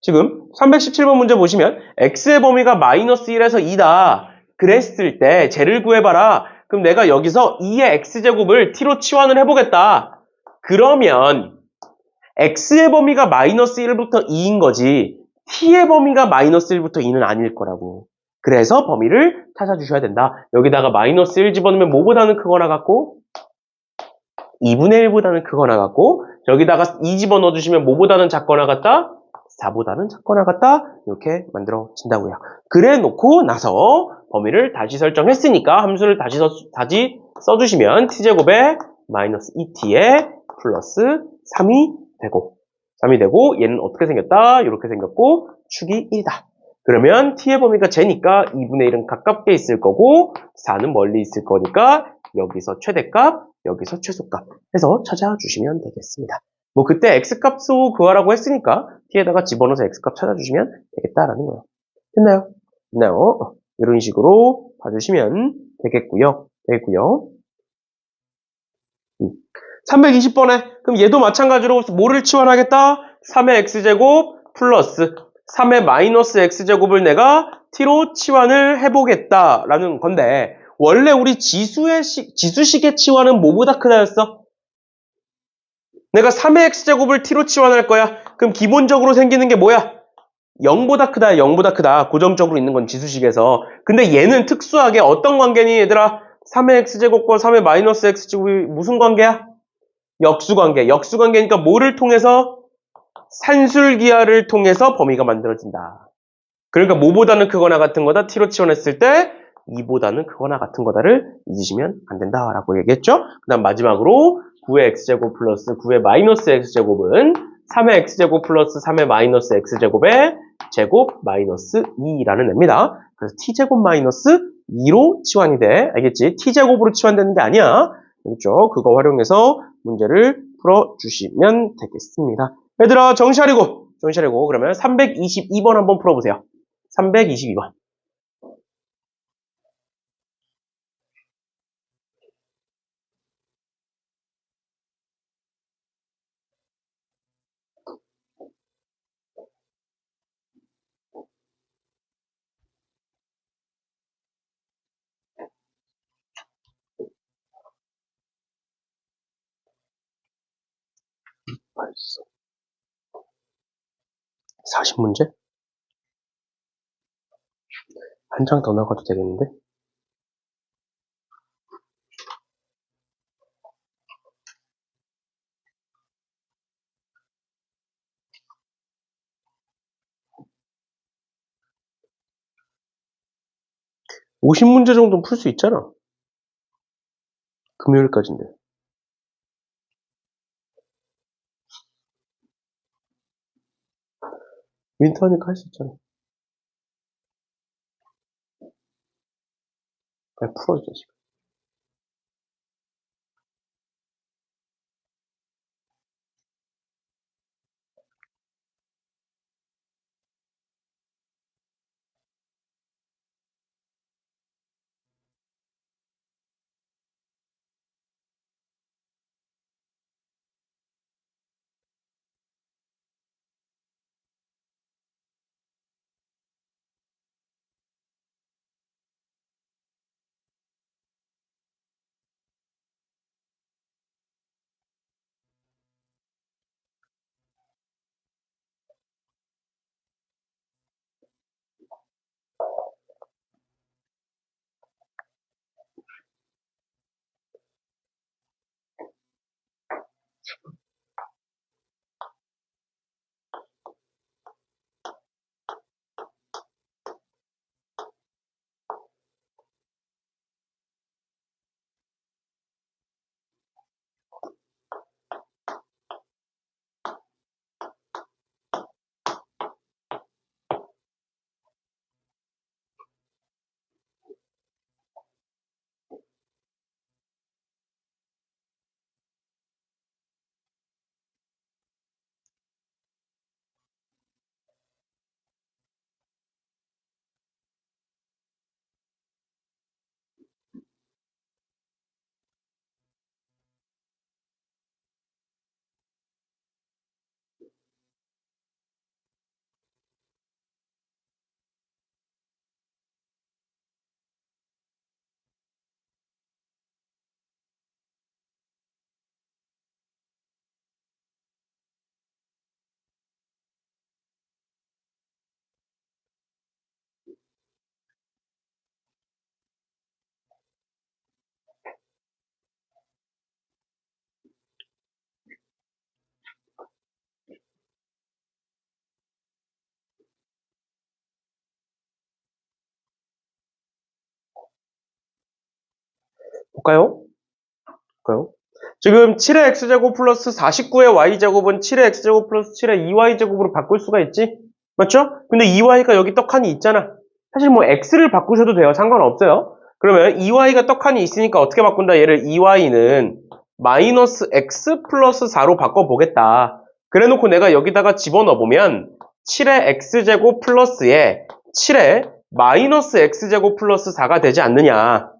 지금 317번 문제 보시면 x의 범위가 마이너스 1에서 2다. 그랬을 때 쟤를 구해봐라. 그럼 내가 여기서 2의 x제곱을 t로 치환을 해보겠다. 그러면 x의 범위가 마이너스 1부터 2인 거지 t의 범위가 마이너스 1부터 2는 아닐 거라고. 그래서 범위를 찾아주셔야 된다. 여기다가 마이너스 1 집어넣으면 뭐보다는 크거나 같고 2분의 1보다는 크거나 같고 여기다가 2 집어넣어주시면 뭐보다는 작거나 같다? 4보다는 작거나 같다? 이렇게 만들어진다고요. 그래 놓고 나서 범위를 다시 설정했으니까 함수를 다시 써주시면 t제곱에 마이너스 2t에 플러스 3이 되고 얘는 어떻게 생겼다? 이렇게 생겼고 축이 1이다. 그러면 t의 범위가 제니까 2분의 1은 가깝게 있을 거고 4는 멀리 있을 거니까 여기서 최대값, 여기서 최소값 해서 찾아주시면 되겠습니다. 뭐 그때 x값도 구하라고 했으니까 t에다가 집어넣어서 x값 찾아주시면 되겠다라는 거예요. 됐나요? 됐나요? 이런 식으로 봐주시면 되겠고요. 320번에 그럼 얘도 마찬가지로 뭐를 치환하겠다? 3의 x제곱 플러스 3의 마이너스 x제곱을 내가 t로 치환을 해보겠다라는 건데 원래 우리 지수식의 치환은 뭐보다 크다였어? 내가 3의 x제곱을 t로 치환할 거야. 그럼 기본적으로 생기는 게 뭐야? 0보다 크다, 0보다 크다. 고정적으로 있는 건 지수식에서. 근데 얘는 특수하게 어떤 관계니 얘들아? 3의 x제곱과 3의 마이너스 x제곱이 무슨 관계야? 역수관계. 역수관계니까 뭐를 통해서? 산술기하를 통해서 범위가 만들어진다. 그러니까 뭐보다는 크거나 같은 거다. t로 치환했을 때 2보다는 크거나 같은 거다를 잊으시면 안 된다라고 얘기했죠. 그 다음 마지막으로 9의 x제곱 플러스 9의 마이너스 x제곱은 3의 x제곱 플러스 3의 마이너스 x제곱의 제곱 마이너스 2라는 애입니다. 그래서 t제곱 마이너스 2로 치환이 돼. 알겠지? t제곱으로 치환되는 게 아니야. 그렇죠? 그거 활용해서 문제를 풀어주시면 되겠습니다. 얘들아 정신 차리고 그러면 322번 한번 풀어보세요. 322번. 벌써 40문제? 한 장 더 나가도 되겠는데? 오십 문제 정도는 풀 수 있잖아. 금요일까지인데. 윈터하니까 할 수 있잖아. 그냥 풀어주자, 지금. 볼까요? 지금 7의 x제곱 플러스 49의 y제곱은 7의 x제곱 플러스 7의 2y제곱으로 바꿀 수가 있지? 맞죠? 근데 2y가 여기 떡하니 있잖아. 사실 뭐 x를 바꾸셔도 돼요. 상관없어요. 그러면 2y가 떡하니 있으니까 어떻게 바꾼다? 얘를 2y는 마이너스 x 플러스 4로 바꿔보겠다. 그래놓고 내가 여기다가 집어넣어보면 7의 x제곱 플러스에 7의 마이너스 x제곱 플러스 4가 되지 않느냐.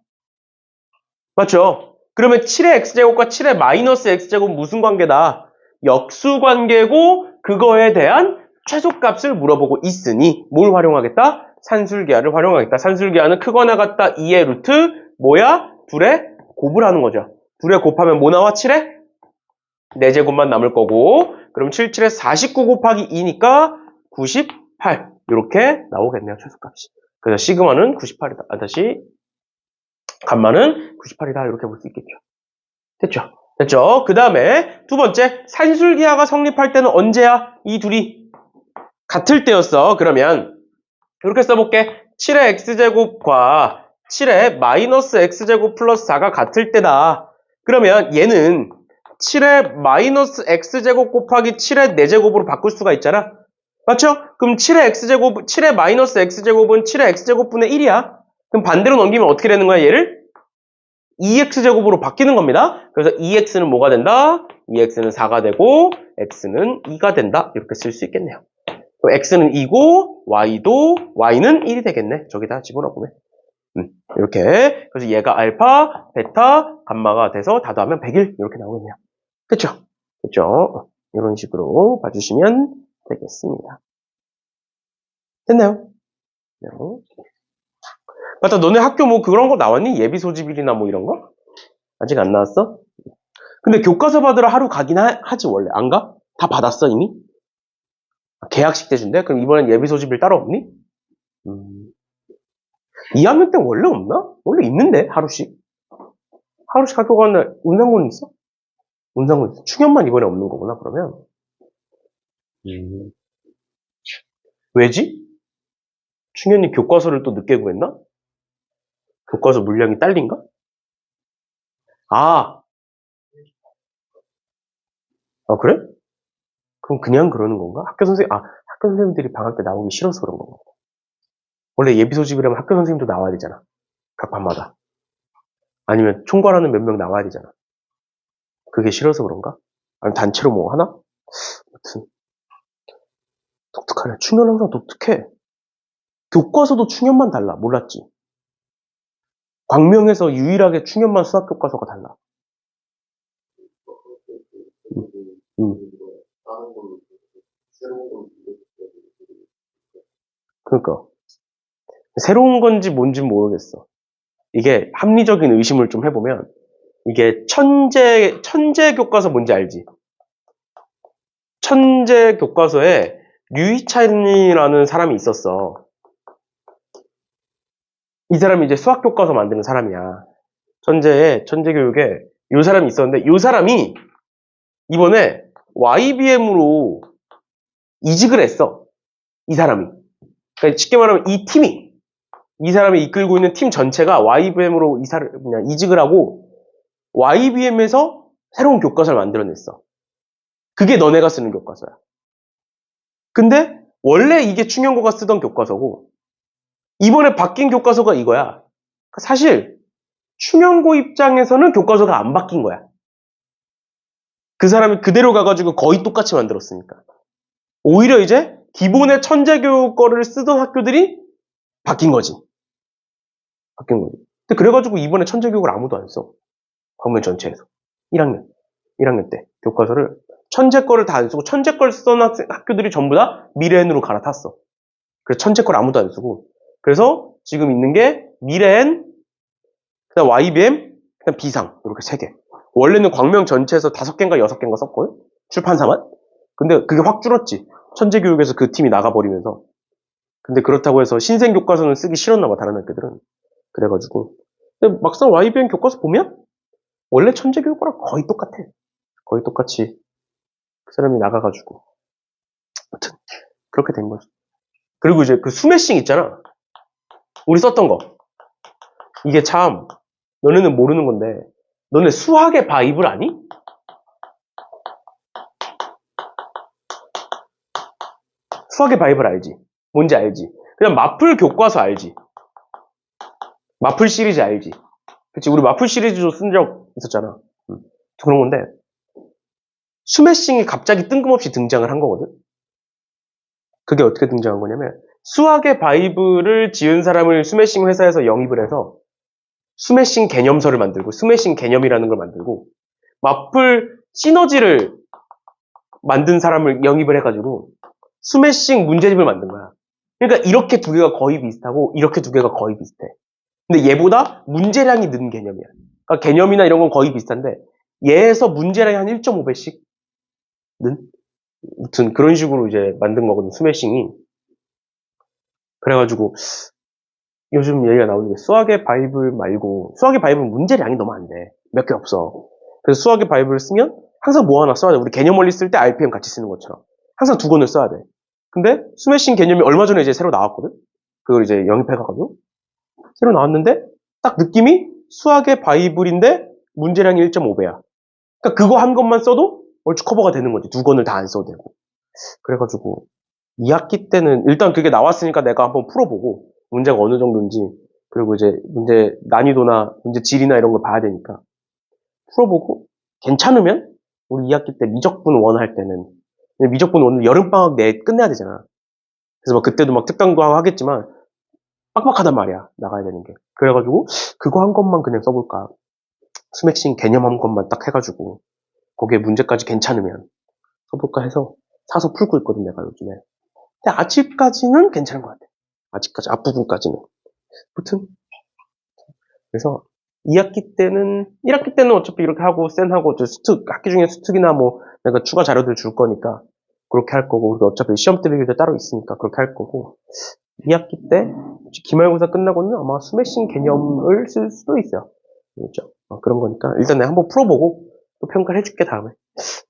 맞죠? 그러면 7의 x제곱과 7의 마이너스 x제곱 무슨 관계다? 역수관계고 그거에 대한 최소값을 물어보고 있으니 뭘 활용하겠다? 산술기하를 활용하겠다. 산술기하는 크거나 같다 2의 루트 뭐야? 2의 곱을 하는 거죠. 2의 곱하면 뭐 나와? 7의 4제곱만 남을 거고 그럼 7, 7에 49 곱하기 2니까 98 이렇게 나오겠네요. 최소값이. 그래서 시그마는 98이다. 다시 감마는 98이다. 이렇게 볼 수 있겠죠. 됐죠? 그 다음에 두 번째, 산술기하가 성립할 때는 언제야? 이 둘이 같을 때였어. 그러면 이렇게 써볼게. 7의 x제곱과 7의 마이너스 x제곱 플러스 4가 같을 때다. 그러면 얘는 7의 마이너스 x제곱 곱하기 7의 4제곱으로 바꿀 수가 있잖아. 맞죠? 그럼 7의 마이너스 x제곱은 7의 x제곱분의 1이야. 그럼 반대로 넘기면 어떻게 되는 거야, 얘를? 2x제곱으로 바뀌는 겁니다. 그래서 2x는 뭐가 된다? 2x는 4가 되고 x는 2가 된다. 이렇게 쓸 수 있겠네요. x는 2고 y는 1이 되겠네. 저기다 집어넣으면. 이렇게. 그래서 얘가 알파, 베타, 감마가 돼서 다 더하면 101 이렇게 나오겠네요. 그쵸? 이런 식으로 봐주시면 되겠습니다. 됐나요? 네. 맞다, 너네 학교 뭐 그런 거 나왔니? 예비 소집일이나 뭐 이런 거? 아직 안 나왔어? 근데 교과서 받으러 하루 가긴 하지 원래. 안 가? 다 받았어 이미? 계약식 때 준대? 그럼 이번엔 예비 소집일 따로 없니? 2학년 때 원래 없나? 원래 있는데 하루씩 학교 가는 날 운상군 있어? 운상군 있어. 충현만 이번에 없는 거구나 그러면. 왜지? 충현이 교과서를 또 늦게 구했나? 교과서 물량이 딸린가? 그래? 그럼 그냥 그러는 건가? 학교 선생님들이 방학 때 나오기 싫어서 그런 건가? 원래 예비 소집이라면 학교 선생님도 나와야 되잖아. 각 반마다. 아니면 총괄하는 몇 명 나와야 되잖아. 그게 싫어서 그런가? 아니면 단체로 뭐 하나? 아무튼 독특하네. 충현 항상 독특해. 교과서도 충현만 달라. 몰랐지? 광명에서 유일하게 충현만 수학 교과서가 달라. 그러니까 새로운 건지 뭔지 모르겠어. 이게 합리적인 의심을 좀 해보면 이게 천재 교과서 뭔지 알지? 천재 교과서에 류희찬이라는 사람이 있었어. 이 사람이 이제 수학 교과서 만드는 사람이야. 천재 교육에 이 사람이 있었는데 이 사람이 이번에 YBM으로 이직을 했어. 이 사람이. 그러니까 쉽게 말하면 이 사람이 이끌고 있는 팀 전체가 YBM으로 이직을 하고 YBM에서 새로운 교과서를 만들어냈어. 그게 너네가 쓰는 교과서야. 근데 원래 이게 충현고가 쓰던 교과서고 이번에 바뀐 교과서가 이거야. 사실 충현고 입장에서는 교과서가 안 바뀐 거야. 그 사람이 그대로 가가지고 거의 똑같이 만들었으니까. 오히려 이제 기본의 천재교육 거를 쓰던 학교들이 바뀐 거지. 근데 그래가지고 이번에 천재교육을 아무도 안 써. 광명 전체에서. 1학년 때 교과서를 천재 거를 다 안 쓰고 천재 걸 쓰던 학교들이 전부 다 미래엔으로 갈아탔어. 그래서 천재 걸 아무도 안 쓰고. 그래서 지금 있는 게 미래엔, 그다음 YBM, 그다음 비상 이렇게 3개. 원래는 광명 전체에서 5개인가 6개인가 썼거든? 출판사만? 근데 그게 확 줄었지. 천재교육에서 그 팀이 나가버리면서. 근데 그렇다고 해서 신생 교과서는 쓰기 싫었나 봐, 다른 학교들은. 그래가지고. 근데 막상 YBM 교과서 보면 원래 천재교육과랑 거의 똑같아. 거의 똑같이 그 사람이 나가가지고. 아무튼 그렇게 된 거지. 그리고 이제 그 스매싱 있잖아. 우리 썼던 거. 이게 참 너네는 모르는 건데, 너네 수학의 바이블 아니? 수학의 바이블 알지? 뭔지 알지? 그냥 마플 교과서 알지? 마플 시리즈 알지? 그치, 우리 마플 시리즈도 쓴 적 있었잖아. 그런 건데, 스매싱이 갑자기 뜬금없이 등장을 한 거거든? 그게 어떻게 등장한 거냐면, 수학의 바이블을 지은 사람을 스매싱 회사에서 영입을 해서, 스매싱 개념서를 만들고, 스매싱 개념이라는 걸 만들고, 마플 시너지를 만든 사람을 영입을 해가지고, 스매싱 문제집을 만든 거야. 그러니까 이렇게 두 개가 거의 비슷하고, 이렇게 두 개가 거의 비슷해. 근데 얘보다 문제량이 는 개념이야. 그러니까 개념이나 이런 건 거의 비슷한데, 얘에서 문제량이 한 1.5배씩 는? 아무튼 그런 식으로 이제 만든 거거든, 스매싱이. 그래가지고, 요즘 얘기가 나오는 게 수학의 바이블 말고, 수학의 바이블 문제량이 너무 안 돼. 몇 개 없어. 그래서 수학의 바이블을 쓰면 항상 뭐 하나 써야 돼. 우리 개념 원리 쓸 때 RPM 같이 쓰는 것처럼. 항상 두 권을 써야 돼. 근데 스매싱 개념이 얼마 전에 이제 새로 나왔거든? 그걸 이제 영입해가지고. 새로 나왔는데, 딱 느낌이 수학의 바이블인데 문제량이 1.5배야. 그러니까 그거 한 것만 써도 얼추 커버가 되는 거지. 두 권을 다 안 써도 되고. 그래가지고 2학기 때는 일단 그게 나왔으니까 내가 한번 풀어보고 문제가 어느 정도인지 그리고 이제 문제 난이도나 문제 질이나 이런 걸 봐야 되니까 풀어보고 괜찮으면 우리 2학기 때 미적분 원 할 때는 미적분 원은 여름방학 내에 끝내야 되잖아. 그래서 막 그때도 막 특강도 하고 하겠지만 빡빡하단 말이야. 나가야 되는 게. 그래가지고 그거 한 것만 그냥 써볼까. 스맥싱 개념 한 것만 딱 해가지고 거기에 문제까지 괜찮으면 써볼까 해서 사서 풀고 있거든 내가 요즘에. 근데 아직까지는 괜찮은 것 같아. 아직까지 앞부분까지는. 아무튼 그래서 2학기 때는 1학기 때는 어차피 이렇게 하고 쌤하고 저 수특 학기 중에 수특이나 뭐 내가 추가 자료들 줄 거니까 그렇게 할 거고 그리고 어차피 시험 때 비교도 따로 있으니까 그렇게 할 거고 2학기 때 기말고사 끝나고는 아마 스매싱 개념을 쓸 수도 있어요. 그렇죠? 그런 거니까 일단 내가 한번 풀어보고 또 평가를 해줄게 다음에.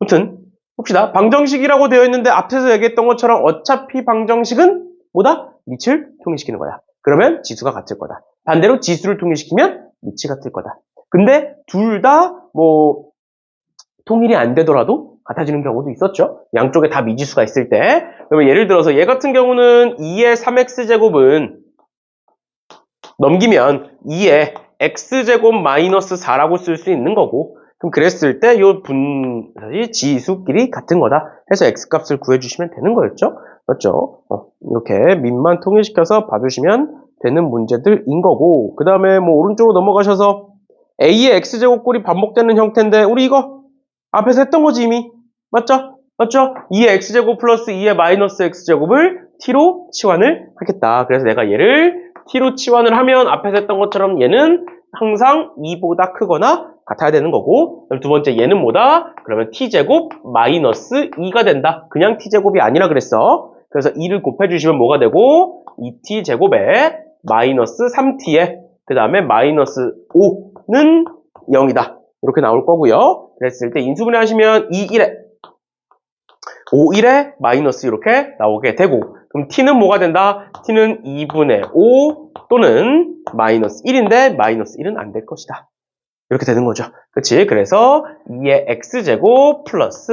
아무튼 봅시다. 방정식이라고 되어 있는데 앞에서 얘기했던 것처럼 어차피 방정식은 뭐다? 밑을 통일시키는 거야. 그러면 지수가 같을 거다. 반대로 지수를 통일시키면 밑이 같을 거다. 근데 둘 다 뭐 통일이 안 되더라도 같아지는 경우도 있었죠. 양쪽에 다 미지수가 있을 때. 그러면 예를 들어서 얘 같은 경우는 2의 3x제곱은 넘기면 2의 x제곱 마이너스 4라고 쓸 수 있는 거고 그럼 그랬을 때 요 지수끼리 같은 거다 해서 x값을 구해주시면 되는 거였죠. 맞죠? 이렇게 밑만 통일시켜서 봐주시면 되는 문제들인 거고 그 다음에 뭐 오른쪽으로 넘어가셔서 a의 x제곱꼴이 반복되는 형태인데 우리 이거 앞에서 했던 거지 이미. 맞죠? 맞죠? 2의 x제곱 플러스 2의 마이너스 x제곱을 t로 치환을 하겠다. 그래서 내가 얘를 t로 치환을 하면 앞에서 했던 것처럼 얘는 항상 2보다 크거나 같아야 되는 거고 두 번째 얘는 뭐다? 그러면 t제곱 마이너스 2가 된다. 그냥 t제곱이 아니라 그랬어. 그래서 2를 곱해주시면 뭐가 되고 2t제곱에 마이너스 3t에 그 다음에 마이너스 5는 0이다. 이렇게 나올 거고요. 그랬을 때 인수분해 하시면 2, 1에 5, 1에 마이너스 이렇게 나오게 되고 그럼 t는 뭐가 된다? t는 2분의 5 또는 마이너스 1인데 마이너스 1은 안 될 것이다. 이렇게 되는 거죠. 그치? 그래서 2의 x제곱 플러스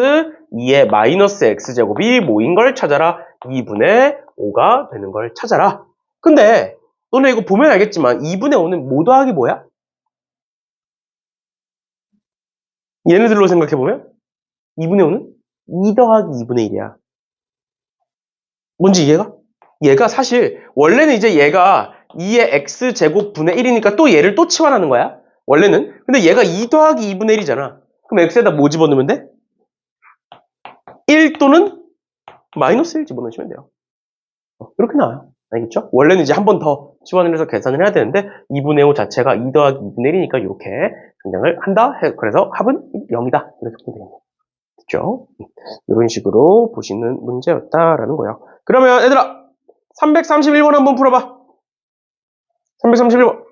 2의 마이너스 x제곱이 뭐인 걸 찾아라. 2분의 5가 되는 걸 찾아라. 근데 너네 이거 보면 알겠지만 2분의 5는 뭐 더하기 뭐야? 얘네들로 생각해보면 2분의 5는 2 더하기 2분의 1이야. 뭔지 이해가? 얘가 사실 원래는 이제 얘가 2의 x제곱 분의 1이니까 또 얘를 또 치환하는 거야. 원래는. 근데 얘가 2 더하기 2분의 1이잖아. 그럼 x에다 뭐 집어넣으면 돼? 1 또는 마이너스 1 집어넣으시면 돼요. 이렇게 나와요. 알겠죠? 원래는 이제 한 번 더 치환을 해서 계산을 해야 되는데 2분의 5 자체가 2 더하기 2분의 1이니까 이렇게 등장을 한다. 그래서 합은 0이다. 이렇게 보면 되겠네요. 그렇죠? 이런 식으로 보시는 문제였다라는 거예요. 그러면 얘들아 331번 한번 풀어봐. 331번.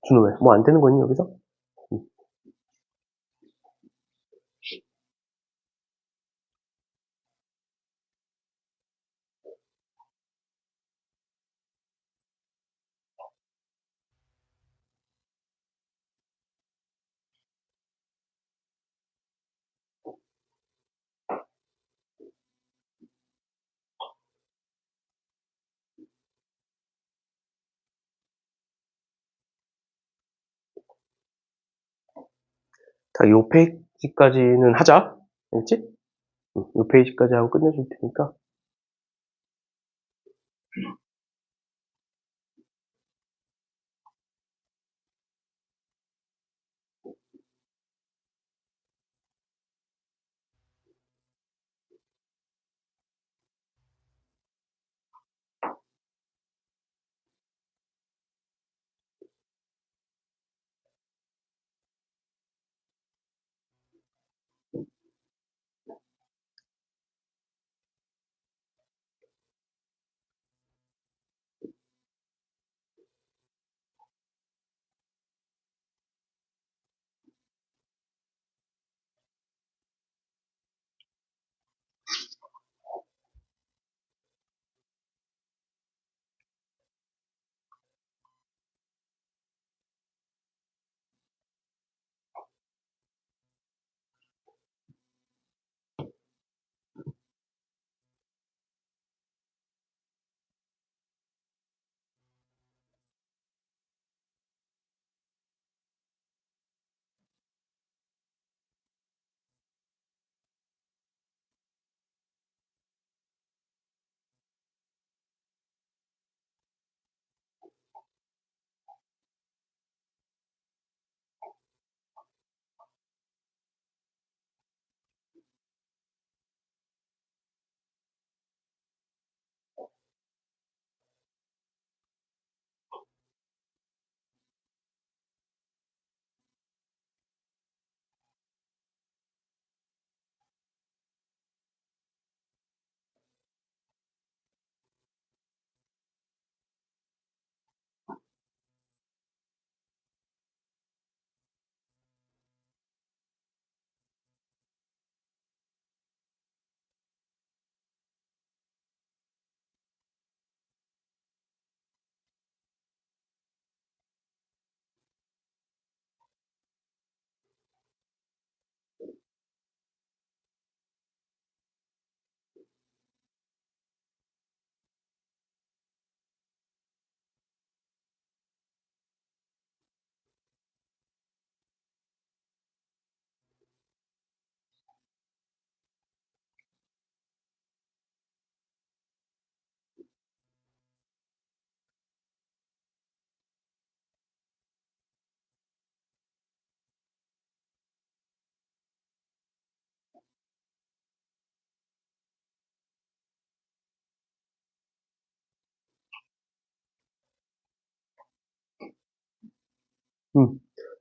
준호 왜? 뭐 안 되는 거니 여기서? 그러니까 요 페이지까지는 하자. 알겠지? 요 페이지까지 하고 끝내줄 테니까.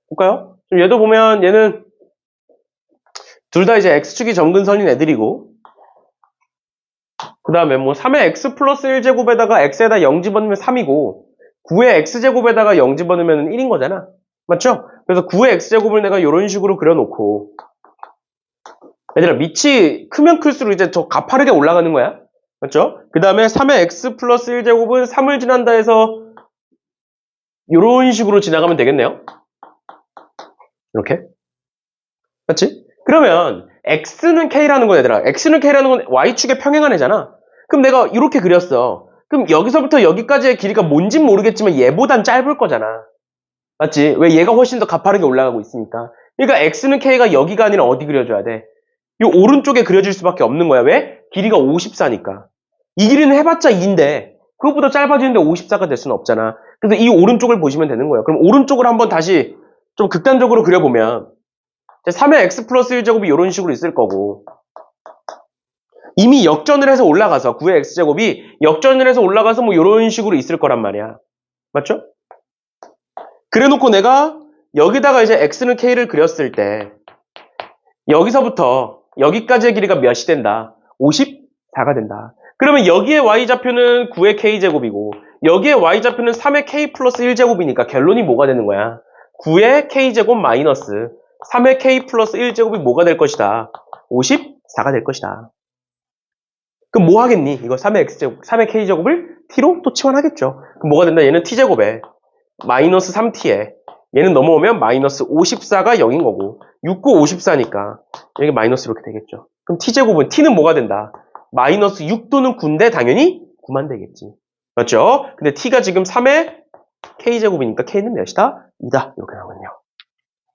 볼까요? 지금 얘도 보면 얘는 둘 다 이제 x축이 점근선인 애들이고, 그 다음에 뭐 3의 x 플러스 1제곱에다가 x에다 0 집어넣으면 3이고 9의 x제곱에다가 0 집어넣으면 1인 거잖아. 맞죠? 그래서 9의 x제곱을 내가 이런 식으로 그려놓고, 얘들아 밑이 크면 클수록 이제 더 가파르게 올라가는 거야. 맞죠? 그 다음에 3의 x 플러스 1제곱은 3을 지난다 해서 이런 식으로 지나가면 되겠네요. 이렇게. 맞지? 그러면 x는 k라는 건 얘들아, x는 k라는 건 y축에 평행한 애잖아. 그럼 내가 이렇게 그렸어. 그럼 여기서부터 여기까지의 길이가 뭔진 모르겠지만 얘보단 짧을 거잖아. 맞지? 왜? 얘가 훨씬 더 가파르게 올라가고 있으니까. 그러니까 x는 k가 여기가 아니라 어디 그려줘야 돼? 이 오른쪽에 그려질 수밖에 없는 거야. 왜? 길이가 54니까. 이 길이는 해봤자 2인데 그것보다 짧아지는데 54가 될 수는 없잖아. 그래서 이 오른쪽을 보시면 되는 거예요. 그럼 오른쪽을 한번 다시 좀 극단적으로 그려보면 3의 x 플러스 1제곱이 이런 식으로 있을 거고, 이미 역전을 해서 올라가서 9의 x제곱이 역전을 해서 올라가서 뭐 이런 식으로 있을 거란 말이야. 맞죠? 그래놓고 내가 여기다가 이제 x는 k를 그렸을 때 여기서부터 여기까지의 길이가 몇이 된다? 54가 된다. 그러면 여기에 y좌표는 9의 k제곱이고 여기에 y좌표는 3의 k 플러스 1제곱이니까 결론이 뭐가 되는 거야? 9의 k제곱 마이너스 3의 k 플러스 1제곱이 뭐가 될 것이다? 54가 될 것이다. 그럼 뭐 하겠니? 이거 3의 x제곱, 3의 k제곱을 t로 또 치환하겠죠. 그럼 뭐가 된다? 얘는 t제곱에 마이너스 3t에 얘는 넘어오면 마이너스 54가 0인 거고 6, 9, 54니까 여기 마이너스 이렇게 되겠죠. 그럼 t제곱은 t는 뭐가 된다? 마이너스 6 또는 9인데 당연히 9만 되겠지. 맞죠? 근데 t가 지금 3의 k제곱이니까 k는 몇이다? 2다. 이렇게 나오겠네요.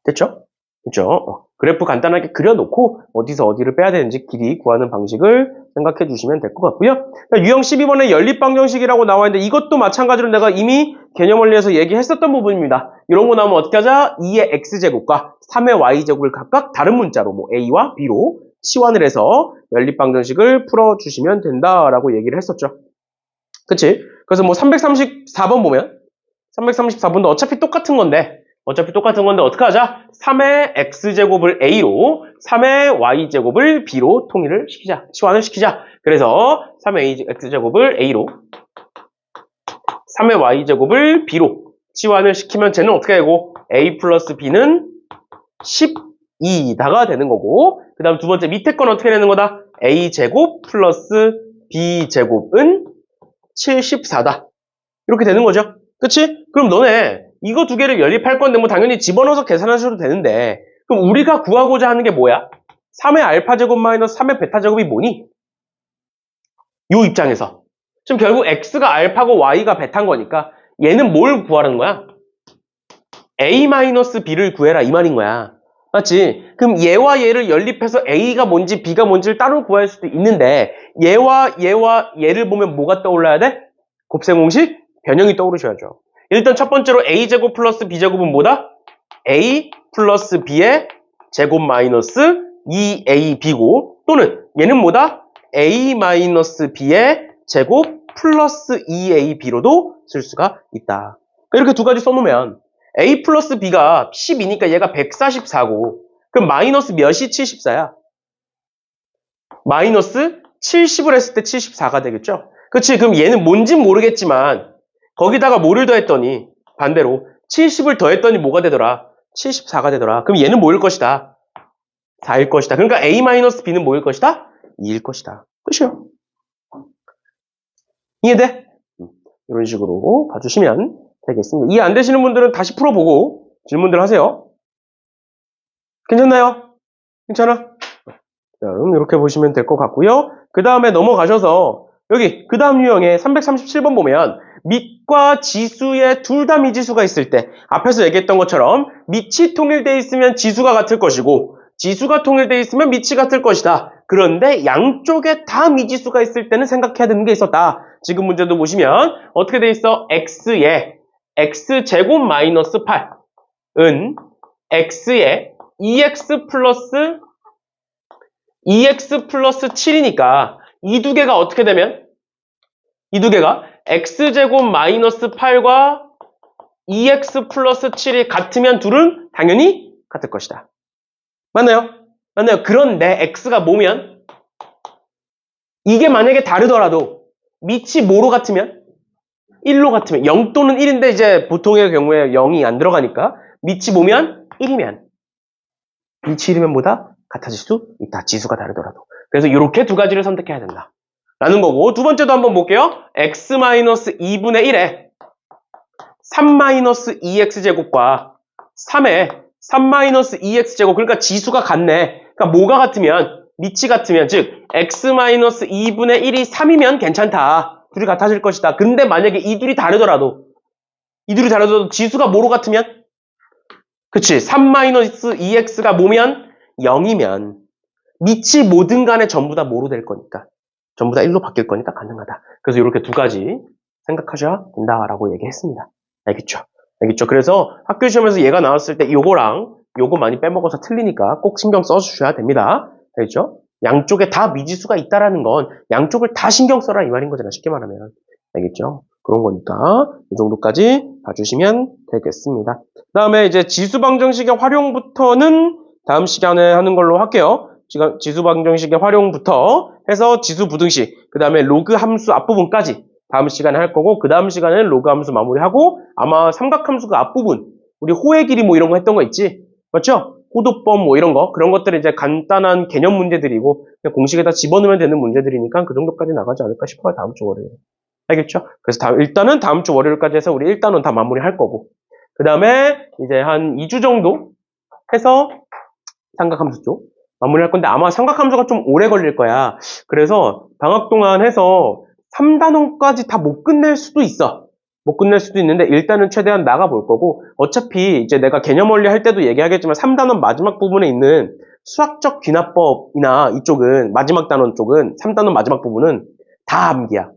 됐죠? 그죠? 그래프 간단하게 그려놓고 어디서 어디를 빼야 되는지 길이 구하는 방식을 생각해 주시면 될 것 같고요. 유형 12번에 연립방정식이라고 나와 있는데 이것도 마찬가지로 내가 이미 개념 원리에서 얘기했었던 부분입니다. 이런 거 나오면 어떻게 하자? 2의 x제곱과 3의 y제곱을 각각 다른 문자로 뭐 a와 b로 치환을 해서 연립방정식을 풀어주시면 된다라고 얘기를 했었죠. 그치? 그래서 뭐 334번 보면 334번도 어차피 똑같은 건데 어떻게 하자? 3의 x제곱을 a로 3의 y제곱을 b로 통일을 시키자. 치환을 시키자. 그래서 3의 x제곱을 a로 3의 y제곱을 b로 치환을 시키면 쟤는 어떻게 되고 a 플러스 b는 12다가 되는 거고 그 다음 두 번째 밑에 건 어떻게 되는 거다? a제곱 플러스 b제곱은 74다. 이렇게 되는 거죠. 그치? 그럼 너네 이거 두 개를 연립할 건데 뭐 당연히 집어넣어서 계산하셔도 되는데 그럼 우리가 구하고자 하는 게 뭐야? 3의 알파제곱 마이너스 3의 베타제곱이 뭐니? 요 입장에서 지금 결국 x가 알파고 y가 베타인 거니까 얘는 뭘 구하라는 거야? a 마이너스 b를 구해라 이 말인 거야. 맞지? 그럼 얘와 얘를 연립해서 a가 뭔지 b가 뭔지를 따로 구할 수도 있는데 얘와 얘를 보면 뭐가 떠올라야 돼? 곱셈 공식? 변형이 떠오르셔야죠. 일단 첫 번째로 a제곱 플러스 b제곱은 뭐다? a 플러스 b의 제곱 마이너스 2ab고 또는 얘는 뭐다? a 마이너스 b의 제곱 플러스 2ab로도 쓸 수가 있다. 이렇게 두 가지 써놓으면 a 플러스 b가 12니까 얘가 144고 그럼 마이너스 몇이 74야? 마이너스 70을 했을 때 74가 되겠죠? 그치? 그럼 얘는 뭔진 모르겠지만 거기다가 뭐를 더했더니 반대로 70을 더했더니 뭐가 되더라? 74가 되더라. 그럼 얘는 뭐일 것이다? 4일 것이다. 그러니까 a-b는 뭐일 것이다? 2일 것이다. 끝이요. 이해돼? 이런 식으로 봐주시면 되겠습니다. 이해 안 되시는 분들은 다시 풀어보고 질문들 하세요. 괜찮나요? 괜찮아? 이렇게 보시면 될 것 같고요. 그 다음에 넘어가셔서 여기 그 다음 유형에 337번 보면 밑과 지수의 둘 다 미지수가 있을 때 앞에서 얘기했던 것처럼 밑이 통일되어 있으면 지수가 같을 것이고 지수가 통일되어 있으면 밑이 같을 것이다. 그런데 양쪽에 다 미지수가 있을 때는 생각해야 되는 게 있었다. 지금 문제도 보시면 어떻게 돼 있어? x에 x제곱 마이너스 8은 x에 2x 플러스 7이니까 이 두 개가 어떻게 되면? 이 두 개가 x제곱 마이너스 8과 2x 플러스 7이 같으면 둘은 당연히 같을 것이다. 맞나요? 맞나요? 그런데 x가 뭐면? 이게 만약에 다르더라도 밑이 뭐로 같으면? 1로 같으면 0 또는 1인데 이제 보통의 경우에 0이 안 들어가니까 밑이 뭐면? 1이면 밑이 1이면 뭐다? 같아질 수 있다. 지수가 다르더라도. 그래서 이렇게 두 가지를 선택해야 된다. 라는 거고 두 번째도 한번 볼게요. x-2분의 1에 3-2x제곱과 3에 3-2x제곱 그러니까 지수가 같네. 그러니까 뭐가 같으면 밑이 같으면 즉 x-2분의 1이 3이면 괜찮다. 둘이 같아질 것이다. 근데 만약에 이 둘이 다르더라도 지수가 뭐로 같으면 그치 3-2x가 뭐면 0이면 밑이 뭐든 간에 전부 다 뭐로 될 거니까 전부 다 1로 바뀔 거니까 가능하다. 그래서 이렇게 두 가지 생각하셔야 된다라고 얘기했습니다. 알겠죠? 알겠죠? 그래서 학교 시험에서 얘가 나왔을 때 요거랑 요거 많이 빼먹어서 틀리니까 꼭 신경 써주셔야 됩니다. 알겠죠? 양쪽에 다 미지수가 있다라는 건 양쪽을 다 신경 써라 이 말인 거잖아. 쉽게 말하면. 알겠죠? 그런 거니까 이 정도까지 봐주시면 되겠습니다. 그 다음에 이제 지수방정식의 활용부터는 다음 시간에 하는 걸로 할게요. 지금 지수방정식의 활용부터 해서 지수부등식, 그 다음에 로그 함수 앞부분까지 다음 시간에 할 거고 그 다음 시간에는 로그 함수 마무리하고 아마 삼각함수 그 앞부분 우리 호의 길이 뭐 이런 거 했던 거 있지? 맞죠? 호도법 뭐 이런 거 그런 것들은 이제 간단한 개념 문제들이고 그냥 공식에다 집어넣으면 되는 문제들이니까 그 정도까지 나가지 않을까 싶어요. 다음 주 월요일. 알겠죠? 그래서 일단은 다음 주 월요일까지 해서 우리 1단원 다 마무리할 거고 그 다음에 이제 한 2주 정도 해서 삼각함수 쪽 마무리할 건데 아마 삼각함수가 좀 오래 걸릴 거야. 그래서 방학 동안 해서 3단원까지 다 못 끝낼 수도 있어. 못 끝낼 수도 있는데 일단은 최대한 나가볼 거고 어차피 이제 내가 개념 원리 할 때도 얘기하겠지만 3단원 마지막 부분에 있는 수학적 귀납법이나 이쪽은 마지막 단원 쪽은 3단원 마지막 부분은 다 암기야.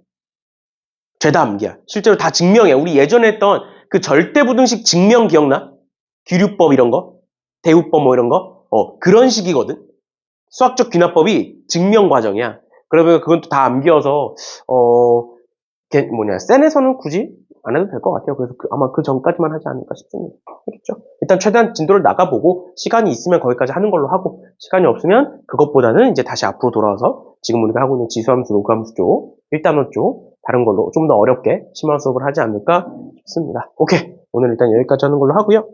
죄다 암기야. 실제로 다 증명해. 우리 예전에 했던 그 절대부등식 증명 기억나? 귀류법 이런 거? 대우법 뭐 이런 거? 그런 식이거든. 수학적 귀납법이 증명 과정이야. 그러면 그건 또 다 암기여서 센에서는 굳이 안 해도 될 것 같아요. 그래서 아마 그 전까지만 하지 않을까 싶습니다. 그렇죠? 일단 최대한 진도를 나가보고 시간이 있으면 거기까지 하는 걸로 하고 시간이 없으면 그것보다는 이제 다시 앞으로 돌아와서 지금 우리가 하고 있는 지수함수, 로그함수 쪽, 1단원 쪽 다른 걸로 좀 더 어렵게 심화 수업을 하지 않을까 싶습니다. 오케이. 오늘 일단 여기까지 하는 걸로 하고요.